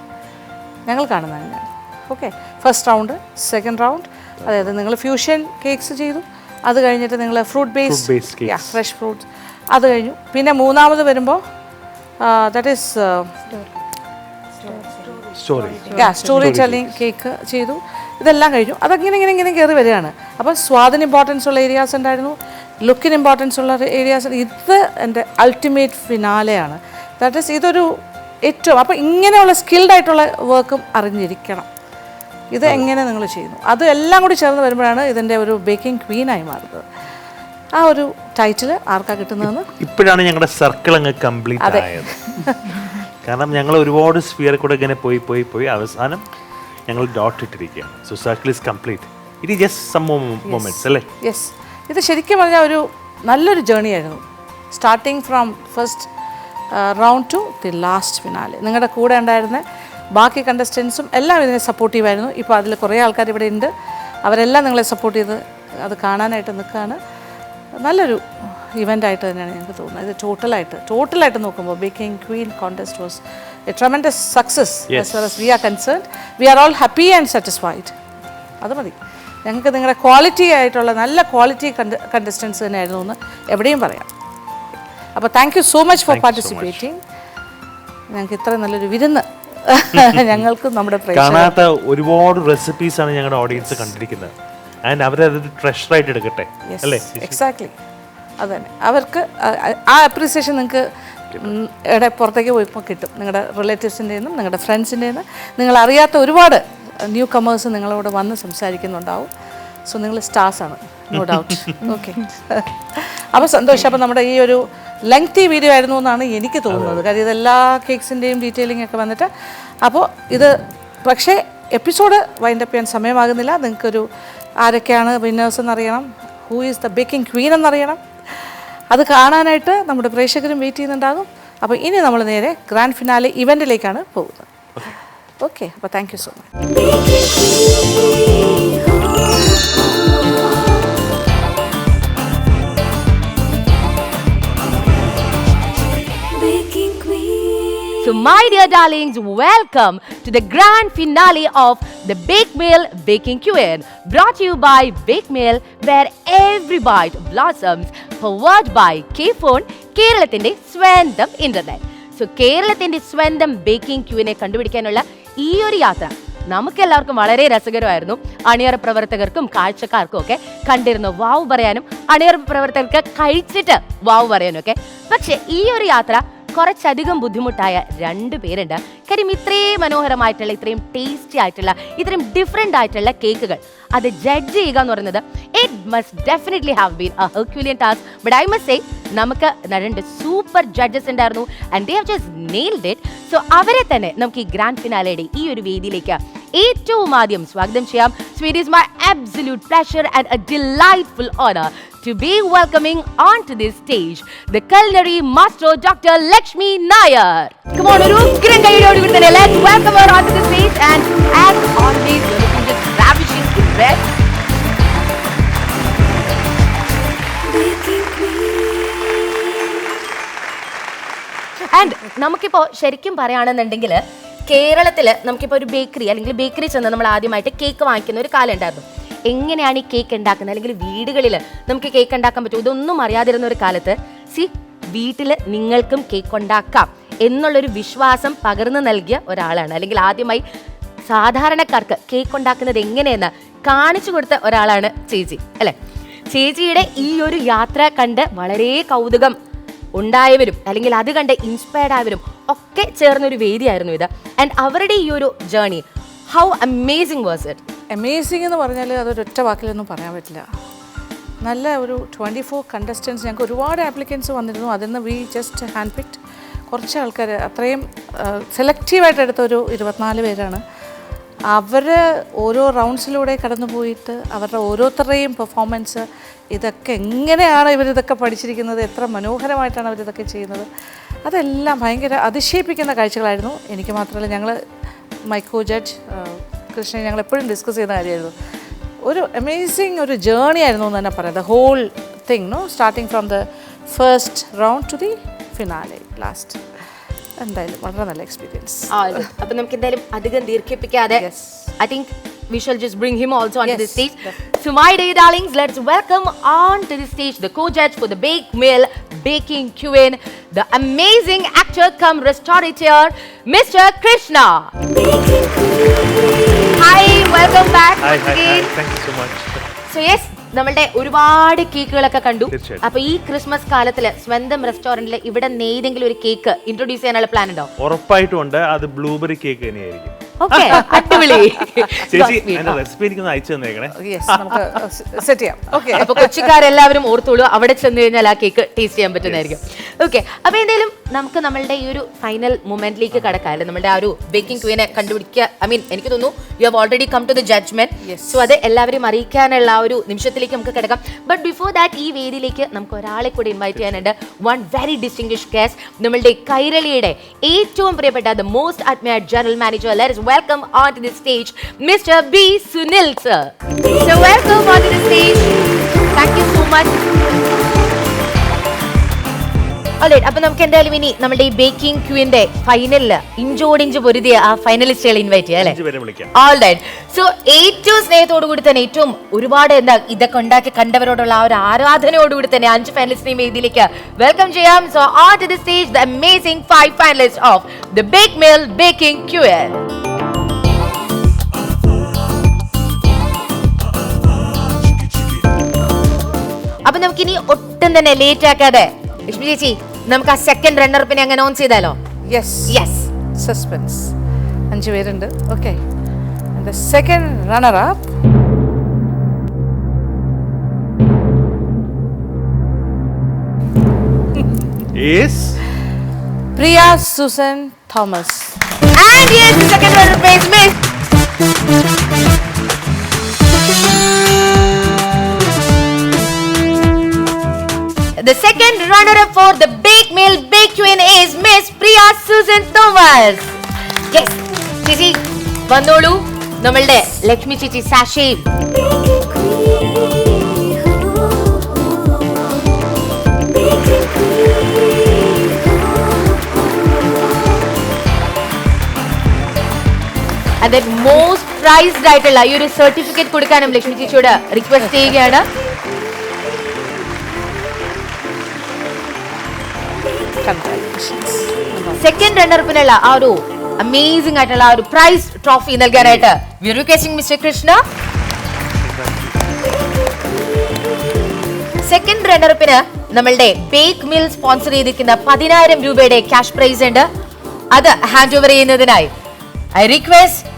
ഞങ്ങൾ കാണുന്നത് തന്നെയാണ്. Okay, first round, second round, അതായത് നിങ്ങൾ ഫ്യൂഷൻ കേക്ക്സ് ചെയ്തു, അത് കഴിഞ്ഞിട്ട് നിങ്ങൾ ഫ്രൂട്ട് ബേസ്ഡ് ഫ്രഷ് ഫ്രൂട്ട്സ്, അത് കഴിഞ്ഞു. പിന്നെ മൂന്നാമത് വരുമ്പോൾ that is story telling cake ചെയ്തു. ഇതെല്ലാം കഴിഞ്ഞു. അതങ്ങനെ ഇങ്ങനെ കയറി വരികയാണ്. അപ്പോൾ സ്വാദിന് ഇമ്പോർട്ടൻസ് ഉള്ള ഏരിയാസ് ഉണ്ടായിരുന്നു, ലുക്കിന് ഇമ്പോർട്ടൻസ് ഉള്ള ഏരിയാസ്. ഇത് എൻ്റെ അൾട്ടിമേറ്റ് ഫിനാലെയാണ്. ദാറ്റ് ഈസ് ഇതൊരു ഏറ്റവും, അപ്പോൾ ഇങ്ങനെയുള്ള സ്കിൽഡ് ആയിട്ടുള്ള വർക്കും അറിഞ്ഞിരിക്കണം. ഇത് എങ്ങനെ നിങ്ങൾ ചെയ്യുന്നു, അത് എല്ലാം കൂടി ചേർന്ന് വരുമ്പോഴാണ് ഇതിൻ്റെ ഒരു ബേക്കിംഗ് ക്വീനായി മാറുന്നത്. ആ ഒരു ടൈറ്റിൽ ആർക്കാ കിട്ടുന്നതെന്ന് ഇപ്പോഴാണ് ഞങ്ങളുടെ സർക്കിൾ അങ്ങ് കംപ്ലീറ്റ് ആയത്. കാരണം ഞങ്ങൾ ഒരുപാട് സ്ഫിയർ കൂടെ ഇങ്ങനെ പോയി അവസാനം ഞങ്ങൾ ഡോട്ട് ഇട്ടിരിക്കുകയാണ്. So circle is complete. It is just some moments അല്ലേ? യെസ്, ഇത് ശരിക്കും പറഞ്ഞാൽ ഒരു നല്ലൊരു ജേർണി ആയിരുന്നു. Starting from first round to the last finale. നിങ്ങളുടെ കൂടെ ഉണ്ടായിരുന്ന ബാക്കി കണ്ടസ്റ്റൻസും എല്ലാം ഇതിനെ സപ്പോർട്ടീവായിരുന്നു. ഇപ്പോൾ അതിൽ കുറേ ആൾക്കാർ ഇവിടെ ഉണ്ട്, അവരെല്ലാം നിങ്ങളെ സപ്പോർട്ട് ചെയ്ത് അത് കാണാനായിട്ട് നിൽക്കുകയാണ്. നല്ലൊരു ഇവൻ്റായിട്ട് തന്നെയാണ് ഞങ്ങൾക്ക് തോന്നുന്നത്. ഇത് ടോട്ടലായിട്ട് നോക്കുമ്പോൾ Baking Queen contest was a tremendous success as far as we are concerned. We are all happy and satisfied. അത് മതി. ഞങ്ങൾക്ക് നിങ്ങളുടെ ക്വാളിറ്റി ആയിട്ടുള്ള നല്ല ക്വാളിറ്റി കണ്ടസ്റ്റൻസ് തന്നെയായിരുന്നു എന്ന് എവിടെയും പറയാം. അപ്പോൾ thank you so much for participating. ഞങ്ങൾക്ക് ഇത്ര നല്ലൊരു വിരുന്ന് ഞങ്ങൾക്ക് നമ്മുടെ കാണാത്ത ഒരുപാട് റെസിപ്പീസ് ആണ് ഞങ്ങളുടെ ഓഡിയൻസ് കണ്ടിരിക്കുന്നത്. ആൻഡ് അവരത് ട്രഷറായിട്ട് എടുക്കട്ടെ അല്ലേ? എക്സാക്ട്ലി, അത് തന്നെ. അവർക്ക് ആ അപ്രീസിയേഷൻ നിങ്ങൾക്ക് പുറത്തേക്ക് പോയപ്പോൾ കിട്ടും. നിങ്ങളുടെ റിലേറ്റീവ്സിൻ്റെ നിന്നും നിങ്ങളുടെ ഫ്രണ്ട്സിൻ്റെ നിന്ന് നിങ്ങൾ അറിയാത്ത ഒരുപാട് ന്യൂ കമേഴ്സ് നിങ്ങളോട് വന്ന് സംസാരിക്കുന്നുണ്ടാവും. സോ നിങ്ങൾ സ്റ്റാർസാണ്, നോ ഡൗട്ട്. ഓക്കെ, അപ്പോൾ സന്തോഷം. അപ്പോൾ നമ്മുടെ ഈ ഒരു ലെങ്തി വീഡിയോ ആയിരുന്നു എന്നാണ് എനിക്ക് തോന്നുന്നത്. കാര്യം ഇതെല്ലാ കേക്ക്സിൻ്റെയും ഡീറ്റെയിലിംഗ് ഒക്കെ വന്നിട്ട്. അപ്പോൾ ഇത് പക്ഷേ എപ്പിസോഡ് വൈൻഡപ്പ് ചെയ്യാൻ സമയമാകുന്നില്ല. നിങ്ങൾക്കൊരു ആരൊക്കെയാണ് വിന്നേഴ്സ് എന്നറിയണം, who is the Baking Queen എന്നറിയണം. അത് കാണാനായിട്ട് നമ്മുടെ പ്രേക്ഷകരും വെയിറ്റ് ചെയ്യുന്നുണ്ടാകും. അപ്പോൾ ഇനി നമ്മൾ നേരെ ഗ്രാൻഡ് ഫിനാലെ ഇവൻറ്റിലേക്കാണ് പോകുന്നത്. ഓക്കെ, അപ്പോൾ thank you so much. So my dear darlings, welcome to the grand finale of the Bake Meal Baking Q&A, brought to you by Bake Meal, where every bite blossoms, powered by K-Phone, കേരളത്തിന്റെ സ്വന്തം internet. So കേരളത്തിന്റെ സ്വന്തം baking ക്യൂവിനെ കണ്ടുപിടിക്കാനുള്ള ഈ ഒരു യാത്ര നമുക്കെല്ലാവർക്കും വളരെ രസകരമായിരുന്നു. അണിയറ പ്രവർത്തകർക്കും കാഴ്ചക്കാർക്കും ഒക്കെ കണ്ടിരുന്നു വാവ് പറയാനും, അണിയറ പ്രവർത്തകർക്ക് കഴിച്ചിട്ട് വാവ് പറയാനും ഒക്കെ. പക്ഷെ ഈ ഒരു യാത്ര കുറച്ചധികം ബുദ്ധിമുട്ടായ 2 പേരുണ്ട്. കാര്യം ഇത്രയും മനോഹരമായിട്ടുള്ള, ഇത്രയും ടേസ്റ്റി ആയിട്ടുള്ള, ഇത്രയും ഡിഫറെൻ്റ് ആയിട്ടുള്ള കേക്കുകൾ അത് ജഡ്ജ് ചെയ്യുക എന്ന് പറയുന്നത് it must definitely have been a herculean task. But I must say നമുക്ക് 2 സൂപ്പർ ജഡ്ജസ് ഉണ്ടായിരുന്നു and they have just nailed it. So അവരെ തന്നെ നമുക്ക് ഈ ഗ്രാൻഡ് ഫിനാലയുടെ ഈ ഒരു വേദിയിലേക്ക് ഏറ്റവും ആദ്യം സ്വാഗതം ചെയ്യാം. So it is my absolute pleasure and a delightful honor to be welcoming onto this stage the culinary master Dr. Lakshmi Nair. Come on, oru ugran kayyodu vidane let's welcome her onto the stage, and as always you're looking just ravishing in red. And നമുക്കിപ്പോ ശരിക്കും പറയുകയാണെന്നുണ്ടെങ്കിൽ കേരളത്തിൽ നമുക്കിപ്പോൾ ഒരു bakery അല്ലെങ്കിൽ bakery ചെന്ന് നമ്മൾ ആദ്യമായിട്ട് കേക്ക് വാങ്ങിക്കുന്ന ഒരു കാലം ഉണ്ടായിരുന്നു. എങ്ങനെയാണ് ഈ കേക്ക് ഉണ്ടാക്കുന്നത്, അല്ലെങ്കിൽ വീടുകളിൽ നമുക്ക് കേക്ക് ഉണ്ടാക്കാൻ പറ്റും, ഇതൊന്നും അറിയാതിരുന്ന ഒരു കാലത്ത് വീട്ടിൽ നിങ്ങൾക്കും കേക്ക് ഉണ്ടാക്കാം എന്നുള്ളൊരു വിശ്വാസം പകർന്നു നൽകിയ ഒരാളാണ്, അല്ലെങ്കിൽ ആദ്യമായി സാധാരണക്കാർക്ക് കേക്ക് ഉണ്ടാക്കുന്നത് എങ്ങനെയെന്ന് കാണിച്ചു കൊടുത്ത ഒരാളാണ് ചേച്ചി അല്ലേ. ചേച്ചിയുടെ ഈ ഒരു യാത്ര കണ്ട് വളരെ കൗതുകം ഉണ്ടായവരും അല്ലെങ്കിൽ അത് കണ്ട് ഇൻസ്പയർഡ് ആയവരും ഒക്കെ ചേർന്നൊരു വേദിയായിരുന്നു ഇത്. ആൻഡ് അവരുടെ ഈ ഒരു journey, how amazing was it? Amazing എന്ന് പറഞ്ഞാൽ അതൊരൊറ്റ വാക്കിലൊന്നും പറയാൻ പറ്റില്ല. നല്ല ഒരു 24 കണ്ടസ്റ്റൻസ്, ഞങ്ങൾക്ക് ഒരുപാട് ആപ്ലിക്കൻസ് വന്നിരുന്നു. അതിൽ നിന്ന് വി ജസ്റ്റ് ഹാൻഡ് പിക്ഡ് കുറച്ച് ആൾക്കാർ, അത്രയും സെലക്റ്റീവായിട്ട് എടുത്ത ഒരു 24 പേരാണ്. അവർ ഓരോ റൗണ്ട്സിലൂടെ കടന്നു പോയിട്ട് അവരുടെ ഓരോരുത്തരുടെയും പെർഫോമൻസ്, ഇതൊക്കെ എങ്ങനെയാണ് ഇവരിതൊക്കെ പഠിച്ചിരിക്കുന്നത്, എത്ര മനോഹരമായിട്ടാണ് അവരിതൊക്കെ ചെയ്യുന്നത്, അതെല്ലാം ഭയങ്കര അതിശയിപ്പിക്കുന്ന കാഴ്ചകളായിരുന്നു. എനിക്ക് മാത്രമല്ല, ഞങ്ങൾ മൈക്കോ ജഡ്ജ് കൃഷ്ണൻ ഞങ്ങൾ എപ്പോഴും ഡിസ്കസ് ചെയ്യുന്ന കാര്യമായിരുന്നു. ഒരു അമേസിങ് ഒരു ജേർണി ആയിരുന്നു എന്ന് തന്നെ പറയാം. The whole thing, no, starting from the first round to the finale last. എന്തായാലും വളരെ നല്ല എക്സ്പീരിയൻസ്. അപ്പൊ നമുക്ക് എന്തായാലും അധികം ദീർഘിപ്പിക്കാതെ I think we shall just bring him also onto the stage. So my dear darlings, let's welcome onto the stage the co-judge for the Bake Mill Baking Queen, the amazing actor cum restaurateur, Mr. Krishna. Hi, welcome back once again. Thank you so much. So yes, നമ്മളുടെ ഒരുപാട് കേക്കുകളൊക്കെ കണ്ടു. അപ്പൊ ഈ Christmas കാലത്തില് സ്വന്തം റെസ്റ്റോറന്റിൽ ഇവിടെ ഏതെങ്കിലും ഒരു കേക്ക് ഇൻട്രൊഡ്യൂസ് ചെയ്യാനുള്ള പ്ലാൻ ഉണ്ടോ? ഉറപ്പായിട്ടും ഉണ്ട്. അത് ബ്ലൂബെറി കേക്ക് തന്നെയായിരിക്കും. ഓക്കേ, അടിപൊളി. ചേച്ചി അതിന്റെ റെസിപ്പി എനിക്ക് അയച്ചു തന്നേക്കണേ. സെറ്റ് ചെയ്യാം. ഓക്കെ, അപ്പൊ കൊച്ചിക്കാരെല്ലാവരും ഓർത്തോളൂ, അവിടെ ചെന്ന് കഴിഞ്ഞാൽ ആ കേക്ക് ടേസ്റ്റ് ചെയ്യാൻ പറ്റുന്നതായിരിക്കും. ഓക്കെ, അപ്പൊ എന്തായാലും നമുക്ക് നമ്മളുടെ ഈ ഒരു ഫൈനൽ മൊമെന്റിലേക്ക് കടക്കാം. നമ്മുടെ ആ ഒരു ബേക്കിംഗ് ക്വീനെ കണ്ടുപിടിക്കുക. ഐ മീൻ, എനിക്ക് തോന്നുന്നു you have already come to the judgement. So അത് എല്ലാവരെയും അറിയിക്കാനുള്ള ആ ഒരു നിമിഷത്തിലേക്ക് നമുക്ക് കിടക്കാം. ബട്ട് ബിഫോർ ദാറ്റ്, ഈ വേദിയിലേക്ക് നമുക്ക് ഒരാളെ കൂടി ഇൻവൈറ്റ് ചെയ്യാനുണ്ട്. വൺ വെരി ഡിസ്റ്റിംഗ്വിഷ്ഡ് ഗസ്റ്റ്, നമ്മളുടെ കൈരളിയുടെ ഏറ്റവും പ്രിയപ്പെട്ട the most admired general manager. Let us welcome onto the stage Mr. B. Sunil sir. So welcome onto the stage. Thank you so much. Alright, അപ്പോൾ നമുക്ക് എന്തായാലും ഇനി നമ്മുടെ ഈ ബേക്കിംഗ് ക്വീന്റെ ഫൈനലില് ഇഞ്ചോടിഞ്ച് പൊരുതിയ ആ ഫൈനലിസ്റ്റുകളെ ഇൻവൈറ്റ് ചെയ്യാം അല്ലേ? ഓൾറൈറ്റ്. സോ ഏറ്റവും സ്നേഹത്തോടു കൂടി തന്നെ, ഏറ്റവും ഒരുപാട് ഇതൊക്കെ ഉണ്ടാക്കി കണ്ടവരോടുള്ള ആ ഒരു ആരാധനയോടുകൂടി തന്നെ 5 ഫൈനലിസ്റ്റിനെയും വേദിയിലേക്ക് വെൽക്കം ചെയ്യാം. So on to the stage the amazing 5 finalist of the Bake Mill Baking Queen. അപ്പൊ നമുക്കിനി ഒട്ടും തന്നെ ലേറ്റ് ആക്കാതെ ലക്ഷ്മി ചേച്ചി, നമുക്ക് ആ സെക്കൻഡ് റണ്ണർപ്പിനെ അങ്ങ് അനൗൺസ് ചെയ്താലോ? Yes, suspense. 5 പേരുണ്ട്. Okay, the second runner up is Priya Susan Thomas. And yes, the second runner-up is Miss The second runner-up for the Bake Mill Bake Queen is Miss Priya Susan Thomas. Yes, ചേച്ചി വന്നോളൂ. നമ്മളുടെ ലക്ഷ്മി ചേച്ചി sachet. അത് most priced ആയിട്ടുള്ള ഈ ഒരു certificate കൊടുക്കാനും ലക്ഷ്മി ചേച്ചിയോട് റിക്വസ്റ്റ് ചെയ്യുകയാണ്. സെക്കൻഡ് റണ്ണർപ്പിനുള്ള ആ ഒരു അമേസിംഗ് ആയിട്ടുള്ള ആ ഒരു പ്രൈസ് ട്രോഫി നൽകാനായിട്ട് we are requesting Mister Krishna. Second റണ്ണർപ്പിന് നമ്മളുടെ ബേക്ക് മിൽ സ്പോൺസർ ചെയ്തിരിക്കുന്ന 10,000 രൂപയുടെ ക്യാഷ് പ്രൈസ് ഉണ്ട്. അത് ഹാൻഡ് ഓവർ ചെയ്യുന്നതിനായി I request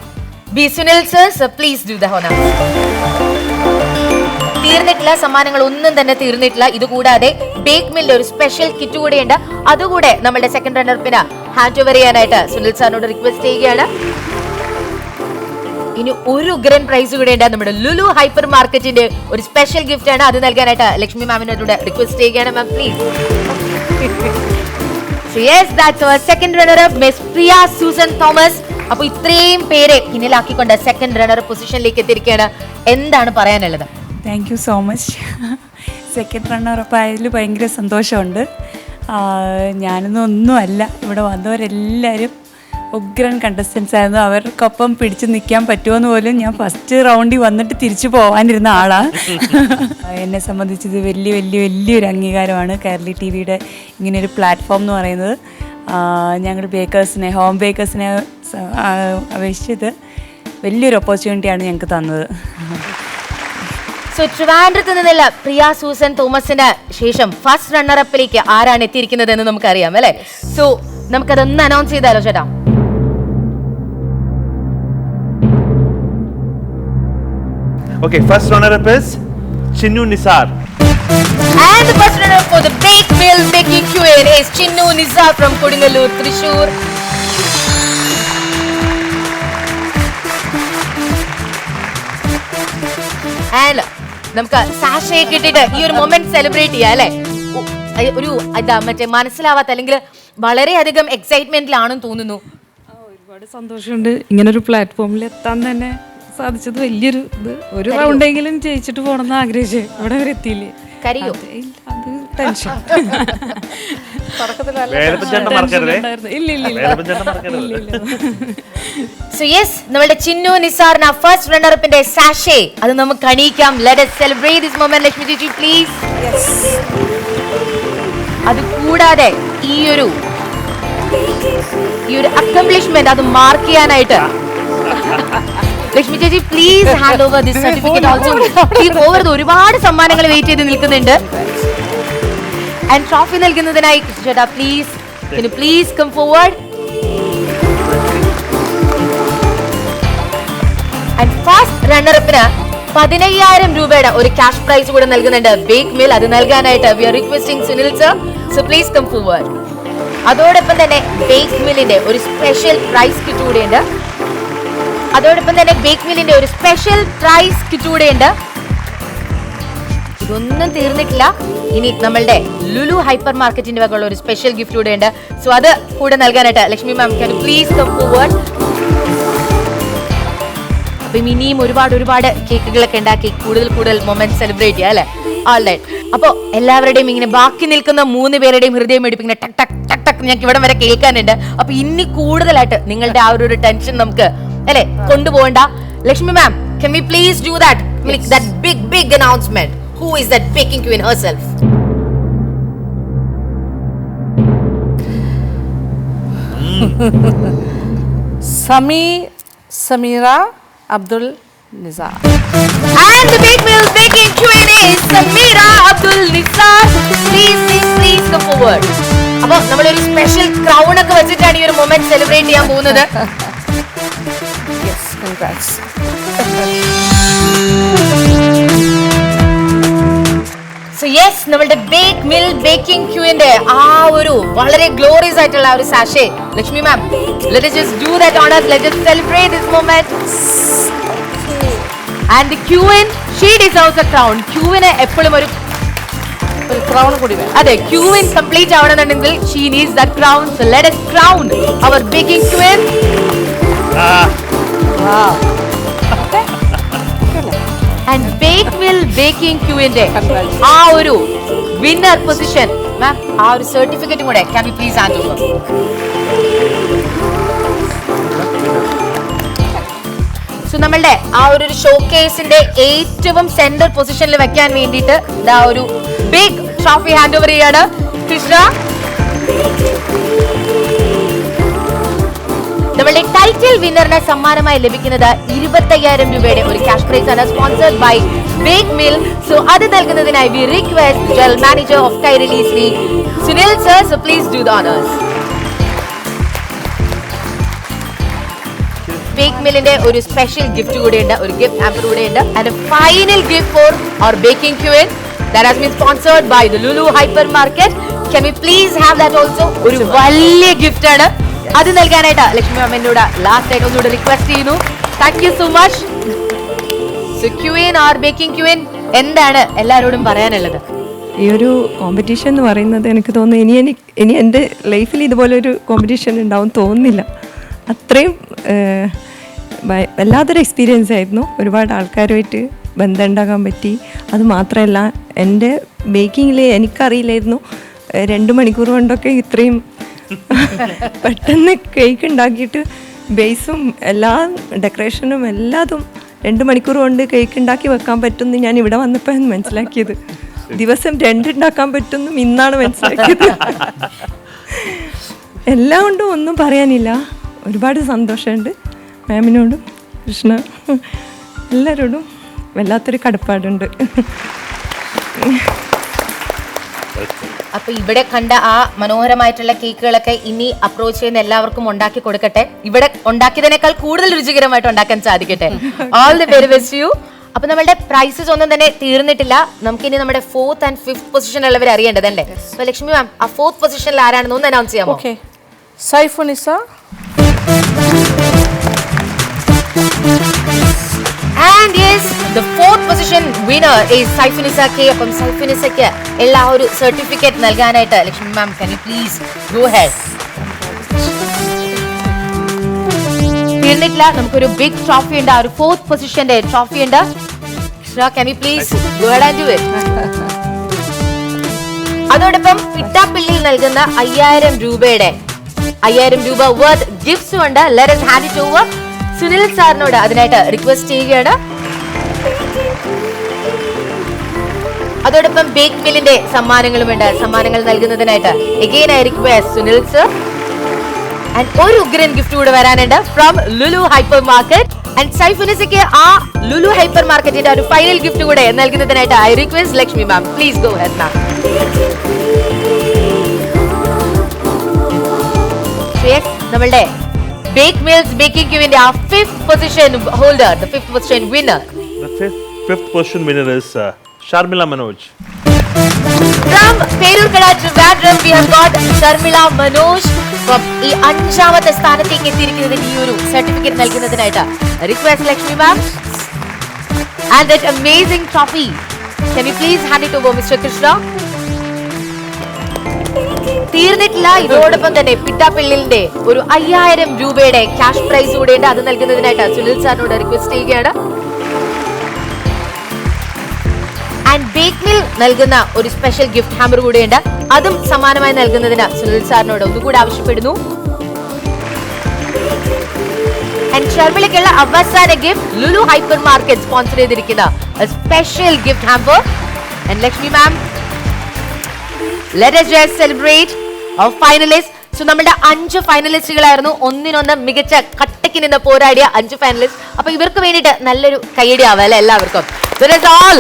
B Sunil sir, please do the honour. തീർന്നിട്ടില്ല, സമ്മാനങ്ങൾ ഒന്നും തന്നെ തീർന്നിട്ടില്ല. ഇതുകൂടാതെ ബേക്ക് മില്ലിൽ ഒരു സ്പെഷ്യൽ കിറ്റ് കൂടെയുണ്ട്. അതുകൂടെ നമ്മുടെ സെക്കൻഡ് റണ്ണർപ്പിന് ഹാൻഡ് ഓവർ ചെയ്യാനായിട്ട് സുനിൽ സാറിനോട് റിക്വസ്റ്റ് ചെയ്യുകയാണ്. ഇനി ഒരു ഗ്രാൻഡ് പ്രൈസ് കൂടെ ഉണ്ട്. നമ്മുടെ ലുലു ഹൈപ്പർ മാർക്കറ്റിന്റെ ഒരു സ്പെഷ്യൽ ഗിഫ്റ്റ് ആണ്. അത് നൽകാനായിട്ട് ലക്ഷ്മി മാമിനോട് റിക്വസ്റ്റ് ചെയ്യുകയാണ്. Ma'am please. Yes, that's our second runner-up, Miss Priya Susan Thomas. അപ്പോൾ ഇത്രയും പേരെ പിന്നിലാക്കിക്കൊണ്ട് സെക്കൻഡ് റണ്ണർ പൊസിഷനിലേക്ക് എത്തിയിരിക്കുകയാണ്. എന്താണ് പറയാനുള്ളത്? Thank you so much. Second runner-up ആയതിൽ ഭയങ്കര സന്തോഷമുണ്ട്. ഞാനൊന്നും ഒന്നുമല്ല, ഇവിടെ വന്നവരെല്ലാവരും ഉഗ്രൻ കണ്ടസ്റ്റൻസ് ആയിരുന്നു. അവർക്കൊപ്പം പിടിച്ചു നിൽക്കാൻ പറ്റുമെന്ന് പോലും ഞാൻ ഫസ്റ്റ് റൗണ്ടിൽ വന്നിട്ട് തിരിച്ചു പോകാനിരുന്ന ആളാണ്. എന്നെ സംബന്ധിച്ച് ഇത് വലിയൊരു അംഗീകാരമാണ് കേരളി ടി വിയുടെ ഇങ്ങനെയൊരു പ്ലാറ്റ്ഫോം എന്ന് പറയുന്നത്. ഞങ്ങൾ ബേക്കേഴ്സിനെ, ഹോം ബേക്കേഴ്സിനെ അപേക്ഷിച്ചത് വലിയൊരു ഓപ്പർച്യൂണിറ്റിയാണ് ഞങ്ങൾക്ക് തന്നത്. സോ ട്രിവാൻഡ്രത്ത് നിന്നുള്ള പ്രിയ സൂസൻ തോമസിന് ശേഷം ഫസ്റ്റ് റണ്ണറപ്പിലേക്ക് ആരാണ് എത്തിയിരിക്കുന്നത് എന്ന് നമുക്കറിയാം അല്ലേ? സോ നമുക്കതൊന്ന് അനൗൺസ് ചെയ്താലോ ചേട്ടാ? Okay, first runner-up is Chinnu Nisar. And the first runner-up for the Bake Mill Baking Q&A is Chinnu Nisar from Kodingalur, Thrissur. And നമുക്ക് സാഷയെ കിട്ടിയിട്ട് ഈ ഒരു മൊമെന്റ് സെലിബ്രേറ്റ് ചെയ്യാം അല്ലേ? ഒരു മറ്റേ മനസ്സിലാവാത്ത അല്ലെങ്കിൽ വളരെയധികം എക്സൈറ്റ്മെന്റിലാണെന്ന് തോന്നുന്നു. ഒരുപാട് സന്തോഷമുണ്ട്. ഇങ്ങനൊരു പ്ലാറ്റ്ഫോമിൽ എത്താൻ തന്നെ സാധിച്ചത് വലിയൊരു ഇത്. ഒരു റൗണ്ടെങ്കിലും ജയിച്ചിട്ട് പോകണമെന്ന് ആഗ്രഹിച്ചേ, ഇവിടെ വരെ എത്തിയില്ലേ. കരിയോ? അത് ടെൻഷൻ. സോ യെസ്, നമ്മളുടെ ചിന്നു നിസാറിന് ഫസ്റ്റ് റണ്ണറപ്പിന്റെ സാഷേ അത് നമുക്ക് അണിയിക്കാം. Let us celebrate this moment. Lakshmi ചേച്ചി പ്ലീസ്. അത് കൂടാതെ ഈ ഒരു അക്കംപ്ലിഷ്മെന്റ് അത് മാർക്ക് ചെയ്യാനായിട്ട് ലക്ഷ്മി ചേച്ചി please hand over this certificate also. Over ഒരുപാട് സമ്മാനങ്ങൾ വെയിറ്റ് ചെയ്ത് നിൽക്കുന്നുണ്ട്. ആൻഡ് ട്രോഫി നൽകുന്നതിനായി ചേട്ടാ please come forward. And first റണ്ണറപ്പിന് 15,000 രൂപയുടെ ഒരു ക്യാഷ് പ്രൈസ് കൂടെ നൽകുന്നുണ്ട് ബേക്ക് മിൽ. അത് നൽകാനായിട്ട് we are requesting Sunil sir, so please come forward. അതോടൊപ്പം തന്നെ ബേക്ക് മില്ലിന്റെ ഒരു സ്പെഷ്യൽ പ്രൈസ് കിറ്റ് കൂടെയുണ്ട്. ഇതൊന്നും തീർന്നിട്ടില്ല. ഇനി നമ്മളുടെ ലുലു ഹൈപ്പർ മാർക്കറ്റിന്റെ വകയുള്ള ഒരു സ്പെഷ്യൽ ഗിഫ്റ്റ് കൂടെ ഉണ്ട്. സോ അത് കൂടെ നൽകാനായിട്ട് ലക്ഷ്മി മാം ക്യാൻ പ്ലീസ് കം ഫോർവേഡ്. അപ്പം ഇനിയും ഒരുപാട് കേക്കുകളൊക്കെ ഉണ്ടാക്കി കൂടുതൽ മൊമെന്റ് സെലിബ്രേറ്റ് ചെയ്യാം അല്ലെ? ഓൾറൈറ്റ്. അപ്പോൾ എല്ലാവരുടെയും ഇങ്ങനെ ബാക്കി നിൽക്കുന്ന 3 പേരുടെയും ഹൃദയം ഇടിപ്പിങ്ങനെ ടക് ടക് ടക് ടക് ഞങ്ങൾക്ക് ഇവിടെ വരെ കേൾക്കാനുണ്ട്. അപ്പൊ ഇനി കൂടുതലായിട്ട് നിങ്ങളുടെ ആ ഒരു ടെൻഷൻ നമുക്ക് അല്ലെ കൊണ്ടുപോകണ്ട. ലക്ഷ്മി മാം, can we please do that? That big announcement. Who is that baking queen herself? Samira Abdul Nizar. And the Bake Mill Baking Queen is Samira Abdul Nizar. Please come forward. അപ്പോൾ നമ്മളൊരു special crown ഒക്കെ വെച്ചിട്ടാണ് ഈ ഒരു moment celebrate ചെയ്യാൻ പോകുന്നത്. Yes, congrats. So yes, നമ്മളുടെ Bake Mill baking ക്യൂവിന്റെ ആ ഒരു വളരെ ഗ്ലോറിയസ് ആയിട്ടുള്ള ഒരു sachet Lakshmi ma'am, let us just do that honors. Let us celebrate this moment. And the queen, she deserves a crown. ക്യൂവിന് എപ്പോഴും ഒരു ക്രൗൺ കൂടി വേണം. അതെ, ക്യൂവിൻ complete ആവണമെന്നുണ്ടെങ്കിൽ she needs that crown. So let us crown our baking queen. And Bake Mill Baking Q&A ആ ഒരു winner position മാം, ആ ഒരു സർട്ടിഫിക്കറ്റും കൂടെ can we please hand over? So നമ്മളുടെ ആ ഒരു ഷോക്കേസിന്റെ ഏറ്റവും സെന്റർ പൊസിഷനിൽ വെക്കാൻ വേണ്ടിയിട്ട് ആ ഒരു ബിഗ് ട്രോഫി ഹാൻഡ് ഓവർ ചെയ്യാണ് കൃഷ്ണ. നമ്മളുടെ ടൈറ്റിൽ വിന്നറിന് സമ്മാനമായി ലഭിക്കുന്നത് 25,000 രൂപയുടെ ഒരു ക്യാഷ് പ്രൈസ് ആണ്, sponsored by Bake Mill. So അത് നൽകുന്നതിനായി we request general manager of Kairali Shri Sunil sir, so please do the honours. Bake മില്ലിന്റെ ഒരു സ്പെഷ്യൽ ഗിഫ്റ്റ് കൂടെയുണ്ട്, ഒരു ഗിഫ്റ്റ് ഹാമ്പർ കൂടെയുണ്ട്. And final gift for our Baking Queen that has been sponsored by the Lulu Hypermarket. Can we please have that also? ഒരു വലിയ gift ആണ്, അത് നൽകാനായിട്ട് ലക്ഷ്മി മാം എന്നോട് ലാസ്റ്റ് ആയിട്ട് ഒന്നുകൂടെ റിക്വസ്റ്റ് ചെയ്യുന്നു. Thank you so much. So queen or baking queen, എന്താണ് എല്ലാവരോടും പറയാനുള്ളത്? ഈ ഒരു കോമ്പറ്റീഷൻ എന്ന് പറയുന്നത് എനിക്ക് തോന്നുന്നു ഇനി എൻ്റെ ലൈഫിൽ ഇതുപോലൊരു കോമ്പറ്റീഷൻ ഉണ്ടാവും തോന്നുന്നില്ല. അത്രയും വല്ലാത്തൊരു എക്സ്പീരിയൻസ് ആയിരുന്നു. ഒരുപാട് ആൾക്കാരുമായിട്ട് ബന്ധം ഉണ്ടാക്കാൻ പറ്റി. അത് മാത്രമല്ല, എൻ്റെ ബേക്കിങ്ങിൽ എനിക്കറിയില്ലായിരുന്നു 2 മണിക്കൂർ കൊണ്ടൊക്കെ ഇത്രയും പെട്ടെന്ന് കേക്ക് ഉണ്ടാക്കിയിട്ട് ബേസും എല്ലാ ഡെക്കറേഷനും എല്ലാതും 2 മണിക്കൂർ കൊണ്ട് കേക്ക് ഉണ്ടാക്കി വെക്കാൻ പറ്റുമെന്ന് ഞാൻ ഇവിടെ വന്നപ്പോഴാണ് മനസ്സിലാക്കിയത്. ദിവസം 2 ഉണ്ടാക്കാൻ പറ്റുമെന്നും ഇന്നാണ് മനസ്സിലാക്കിയത്. എല്ലാം കൊണ്ടും ഒന്നും പറയാനില്ല. ഒരുപാട് സന്തോഷമുണ്ട് മാമിനോടും കൃഷ്ണ എല്ലാവരോടും വല്ലാത്തൊരു കടപ്പാടുണ്ട്. അപ്പൊ ഇവിടെ കണ്ട ആ മനോഹരമായിട്ടുള്ള കേക്കുകളൊക്കെ ഇനി അപ്രോച്ച് ചെയ്യുന്ന എല്ലാവർക്കും ഉണ്ടാക്കി കൊടുക്കട്ടെ. ഇവിടെ ഉണ്ടാക്കിയതിനേക്കാൾ കൂടുതൽ രുചികരമായിട്ട് ഉണ്ടാക്കാൻ സാധിക്കട്ടെ. All the very best U. അപ്പൊ നമ്മളുടെ പ്രൈസസ് ഒന്നും തന്നെ തീർന്നിട്ടില്ല. നമുക്കിനി നമ്മുടെ 4th and 5th പൊസിഷനിലുള്ളവർ അറിയേണ്ടതല്ലേ. ലക്ഷ്മി മാം, ആ 4th പൊസിഷനിൽ ആരാണെന്ന് ഒന്ന് അനൗൺസ് ചെയ്യാമോ? Okay, Saifunisa. And yes, the 4th position winner is Saifunisa K. അപ്പം സൈഫുനിസയ്ക്ക് എല്ലാ ഒരു സർട്ടിഫിക്കറ്റ് നൽകാനായിട്ട് ലക്ഷ്മി മാം, can you please go ahead? തീർന്നിട്ടില്ല, നമുക്കൊരു ബിഗ് ട്രോഫി ഉണ്ട്. ആ ഒരു 4th പൊസിഷന്റെ ട്രോഫി ഉണ്ട്. Can you please go ahead and do it? അതോടൊപ്പം പിട്ടാപ്പിള്ളിയിൽ നൽകുന്ന 5000 രൂപയുടെ 5000 രൂപ വർത്ത് ഗിഫ്റ്റ്സും ഉണ്ട്. Let us hand it over. Sunil സാറിനോട് അതിനായിട്ട് റിക്വസ്റ്റ് ചെയ്യുകയാണ്. അതോടൊപ്പം ബേക്ക് മില്ലിന്റെ സമ്മാനങ്ങളുമുണ്ട്. സമ്മാനങ്ങൾ നൽകുന്നതിനായിട്ട് again I request Sunil sir. And ഒരു ഉഗ്രൻ ഗിഫ്റ്റ് കൂടെ വരാനുണ്ട് from Lulu hypermarket. And സൈഫുനിസയ്ക്ക് ആ ലുലു ഹൈപ്പർ മാർക്കറ്റിന്റെ ഒരു ഫൈനൽ ഗിഫ്റ്റ് കൂടെ നൽകുന്നതിനായിട്ട് I request Lakshmi ma'am, please go ahead now. നമ്മളുടെ Bake Mills Baking Queenന്റെ ആ 5th position holder, the 5th position winner. The fifth position winner is Sharmila Manoj. From Perurkada Trivandrum, we have got Sharmila Manoj. From ഈ 5ാമത്തെ സ്ഥാനത്തേക്ക് എത്തിയിരിക്കുന്നതിന് ഈ ഒരു certificate നൽകുന്നതിനായിട്ട് request Lakshmi ma'am. And that amazing trophy, can you please hand it over Mr. Krishna? തീർന്നിട്ടില്ല. ഇതോടൊപ്പം തന്നെ പിട്ടാപ്പിള്ളിന്റെ ഒരു 5000 രൂപയുടെ ക്യാഷ് പ്രൈസ് കൂടെ ഉണ്ട്. അത് നൽകുന്നതിനായിട്ട് സുനിൽ സാറിനോട് റിക്വസ്റ്റ് ചെയ്യുകയാണ്. ആൻഡ് ബേക്ക് മിൽ നൽകുന്ന ഒരു സ്പെഷ്യൽ ഗിഫ്റ്റ് ഹാമ്പർ കൂടെയുണ്ട്. അതും സമാനമായി നൽകുന്നതിന് സുനിൽ സാറിനോട് ഒന്നുകൂടി ആവശ്യപ്പെടുന്നു. ആൻഡ് ഷർമിളയ്ക്കുള്ള അവസാന gift Lulu hypermarket sponsor ചെയ്തിരിക്കുന്ന special gift hamper. And Lakshmi ma'am, let us just celebrate our finalists. So നമ്മുടെ 5 ഫൈനലിസ്റ്റുകളായിരുന്നു. ഒന്നിനൊന്ന് മികച്ച കട്ടയ്ക്ക് നിന്ന് പോരാടിയ 5 ഫൈനലിസ്റ്റ്. അപ്പൊ ഇവർക്ക് വേണ്ടിയിട്ട് നല്ലൊരു കൈയടി ആവാല്ലേ എല്ലാവർക്കും. Let us all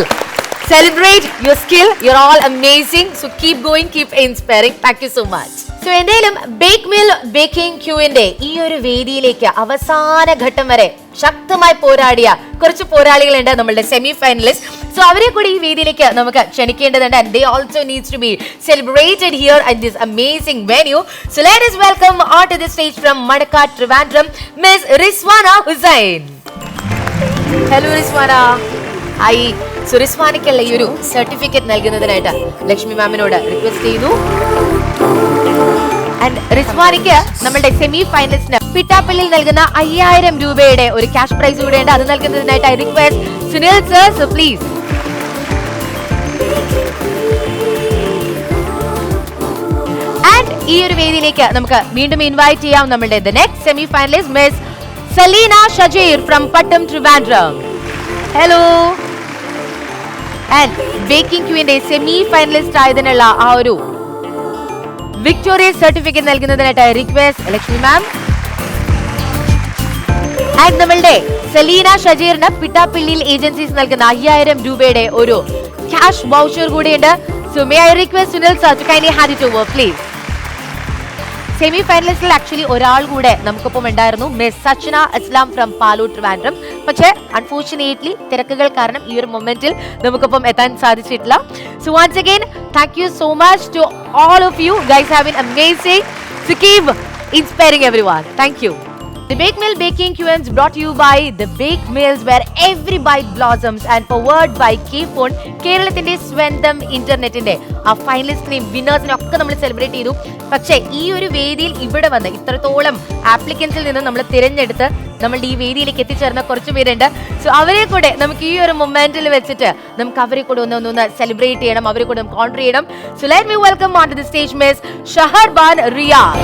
celebrate your skill. You're all amazing. So keep going, keep inspiring. Thank you so much. So എന്തായാലും ബേക്ക് മിൽ ബേക്കിംഗ് ക്യൂവിന്റെ ഈ ഒരു വേദിയിലേക്ക് അവസാന ഘട്ടം വരെ ശക്തമായി പോരാടിയ കുറച്ച് പോരാളികളുണ്ട്, നമ്മളുടെ സെമി ഫൈനലിസ്റ്റ്. സോ അവരെ കൂടി ഈ വേദിയിലേക്ക് നമുക്ക് ക്ഷണിക്കേണ്ടതുണ്ട്. And they also needs to be celebrated here at this amazing venue. So let us welcome onto the stage from Madakad Trivandrum, Miss Rizwana Hussain. Hello Rizwana. Hi. So റിസ്വാനയ്ക്കുള്ള ഈ ഒരു certificate നൽകുന്നതിനായിട്ട് Lakshmi മാമിനോട് request ചെയ്യുന്നു. And റിസ്വാനിക്ക് നമ്മുടെ semi ഫൈനലിസ്റ്റിന് പിട്ടാപ്പള്ളിയിൽ നൽകുന്ന 5000 രൂപയുടെ ഒരു cash price കൂടെയുണ്ട്. അത് നൽകുന്നതിനായിട്ട് I request Sunil sir, so please. And ഈ ഒരു വേദിയിലേക്ക് നമുക്ക് വീണ്ടും ഇൻവൈറ്റ് ചെയ്യാം നമ്മുടെ the next semi finalist Miss Salina Shajir from Pattam Trivandrum. Hello. And Baking ക്യൂവിന്റെ സെമി ഫൈനലിസ്റ്റ് ആയതിനുള്ള ആ ഒരു വിക്ടോറിയസ് സർട്ടിഫിക്കറ്റ് നൽകുന്നതിനായിട്ട് റിക്വസ്റ്റ് ലക്ഷ്മി മാം. ആൻഡ് നമ്മളുടെ സലീന ഷജീറിന് പിട്ടാപ്പിള്ളിയിൽ ഏജൻസീസ് നൽകുന്ന 5000 രൂപയുടെ ഒരു ക്യാഷ് വൗച്ചർ കൂടിയുണ്ട്. So may I request Sunil sir to kindly hand it over please. Semi ഫൈനലിസ്റ്റിൽ ആക്ച്വലി ഒരാൾ കൂടെ നമുക്കൊപ്പം ഉണ്ടായിരുന്നു, മിസ് സച്ന അസ്ലാം ഫ്രം പാലൂർ ട്രിവാൻഡ്രം. പക്ഷേ അൺഫോർച്ചുനേറ്റ്ലി തിരക്കുകൾ കാരണം ഈ ഒരു മൊമെന്റിൽ നമുക്കൊപ്പം എത്താൻ സാധിച്ചിട്ടില്ല. So once again thank you so much to all of you guys have been amazing. So keep inspiring everyone. Thank you. The Bake Mill Baking Q&A brought to you by The Bake Mills, where every bite blossoms, and powered by K-Phone. കേരളത്തിന്റെ സ്വന്തം ഇന്റർനെറ്റിന്റെ ആ ഫൈനലിസ്റ്റിനെയും വിന്നേഴ്സിനെയും ഒക്കെ നമ്മൾ celebrate ചെയ്തു. പക്ഷേ ഈ ഒരു വേദിയിൽ ഇവിടെ വന്ന് ഇത്രത്തോളം ആപ്ലിക്കൻസിൽ നിന്ന് നമ്മൾ തിരഞ്ഞെടുത്ത് നമ്മളുടെ ഈ വേദിയിലേക്ക് എത്തിച്ചേർന്ന കുറച്ച് പേരുണ്ട്. സോ അവരെ കൂടെ നമുക്ക് ഈ ഒരു മൊമെന്റിൽ വെച്ചിട്ട് നമുക്ക് അവരെ കൂടെ ഒന്ന് സെലിബ്രേറ്റ് ചെയ്യണം, അവരെ കൂടെ കോൺട്രി ചെയ്യണം. So let me welcome on to the stage Miss Shaharban Riyad.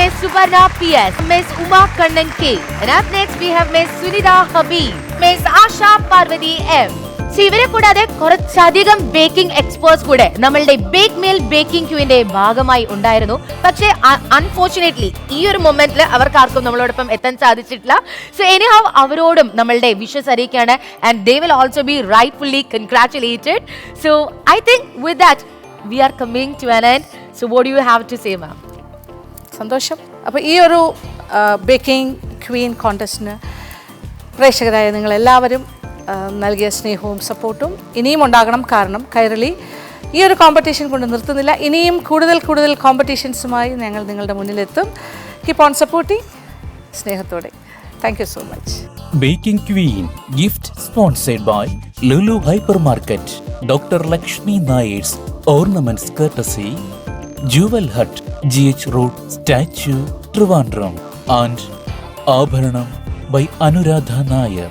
Miss Subarna PS, Miss Uma Kannan K, and up next we have Miss Sunita Habib, Miss Asha Parvati M. So ഇവരെ കൂടാതെ കുറച്ചധികം ബേക്കിംഗ് എക്സ്പേർട്സ് കൂടെ നമ്മളുടെ bake meal baking ക്യൂവിന്റെ ഭാഗമായി ഉണ്ടായിരുന്നു. പക്ഷേ unfortunately ഈ ഒരു മൊമെന്റിൽ അവർക്കാർക്കും നമ്മളോടൊപ്പം എത്താൻ സാധിച്ചിട്ടില്ല. സോ എനിഹൗ അവരോടും നമ്മളുടെ വിഷസ് അറിയിക്കുകയാണ്. And they will also be rightfully congratulated. So I think with that we are coming to an end. So what do you have to say ma'am? സന്തോഷം. അപ്പോൾ ഈ ഒരു ബേക്കിംഗ് ക്വീൻ കോൺടെസ്റ്റിന് പ്രേക്ഷകരായ നിങ്ങളെല്ലാവരും നൽകിയ സ്നേഹവും സപ്പോർട്ടും ഇനിയും ഉണ്ടാകണം. കാരണം കൈരളി ഈ ഒരു കോമ്പറ്റീഷൻ കൊണ്ട് നിർത്തുന്നില്ല. ഇനിയും കൂടുതൽ കോമ്പറ്റീഷൻസുമായി ഞങ്ങൾ നിങ്ങളുടെ മുന്നിലെത്തും. Keep on supporting. സ്നേഹത്തോടെ. Thank you so much. Baking Queen gift sponsored by Lulu hypermarket, doctor Lakshmi Nair's ornaments courtesy, Jewel Hut, GH Road, Statue, Trivandrum, and Abharanam by Anuradha Nair,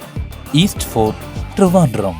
East Fort, Trivandrum.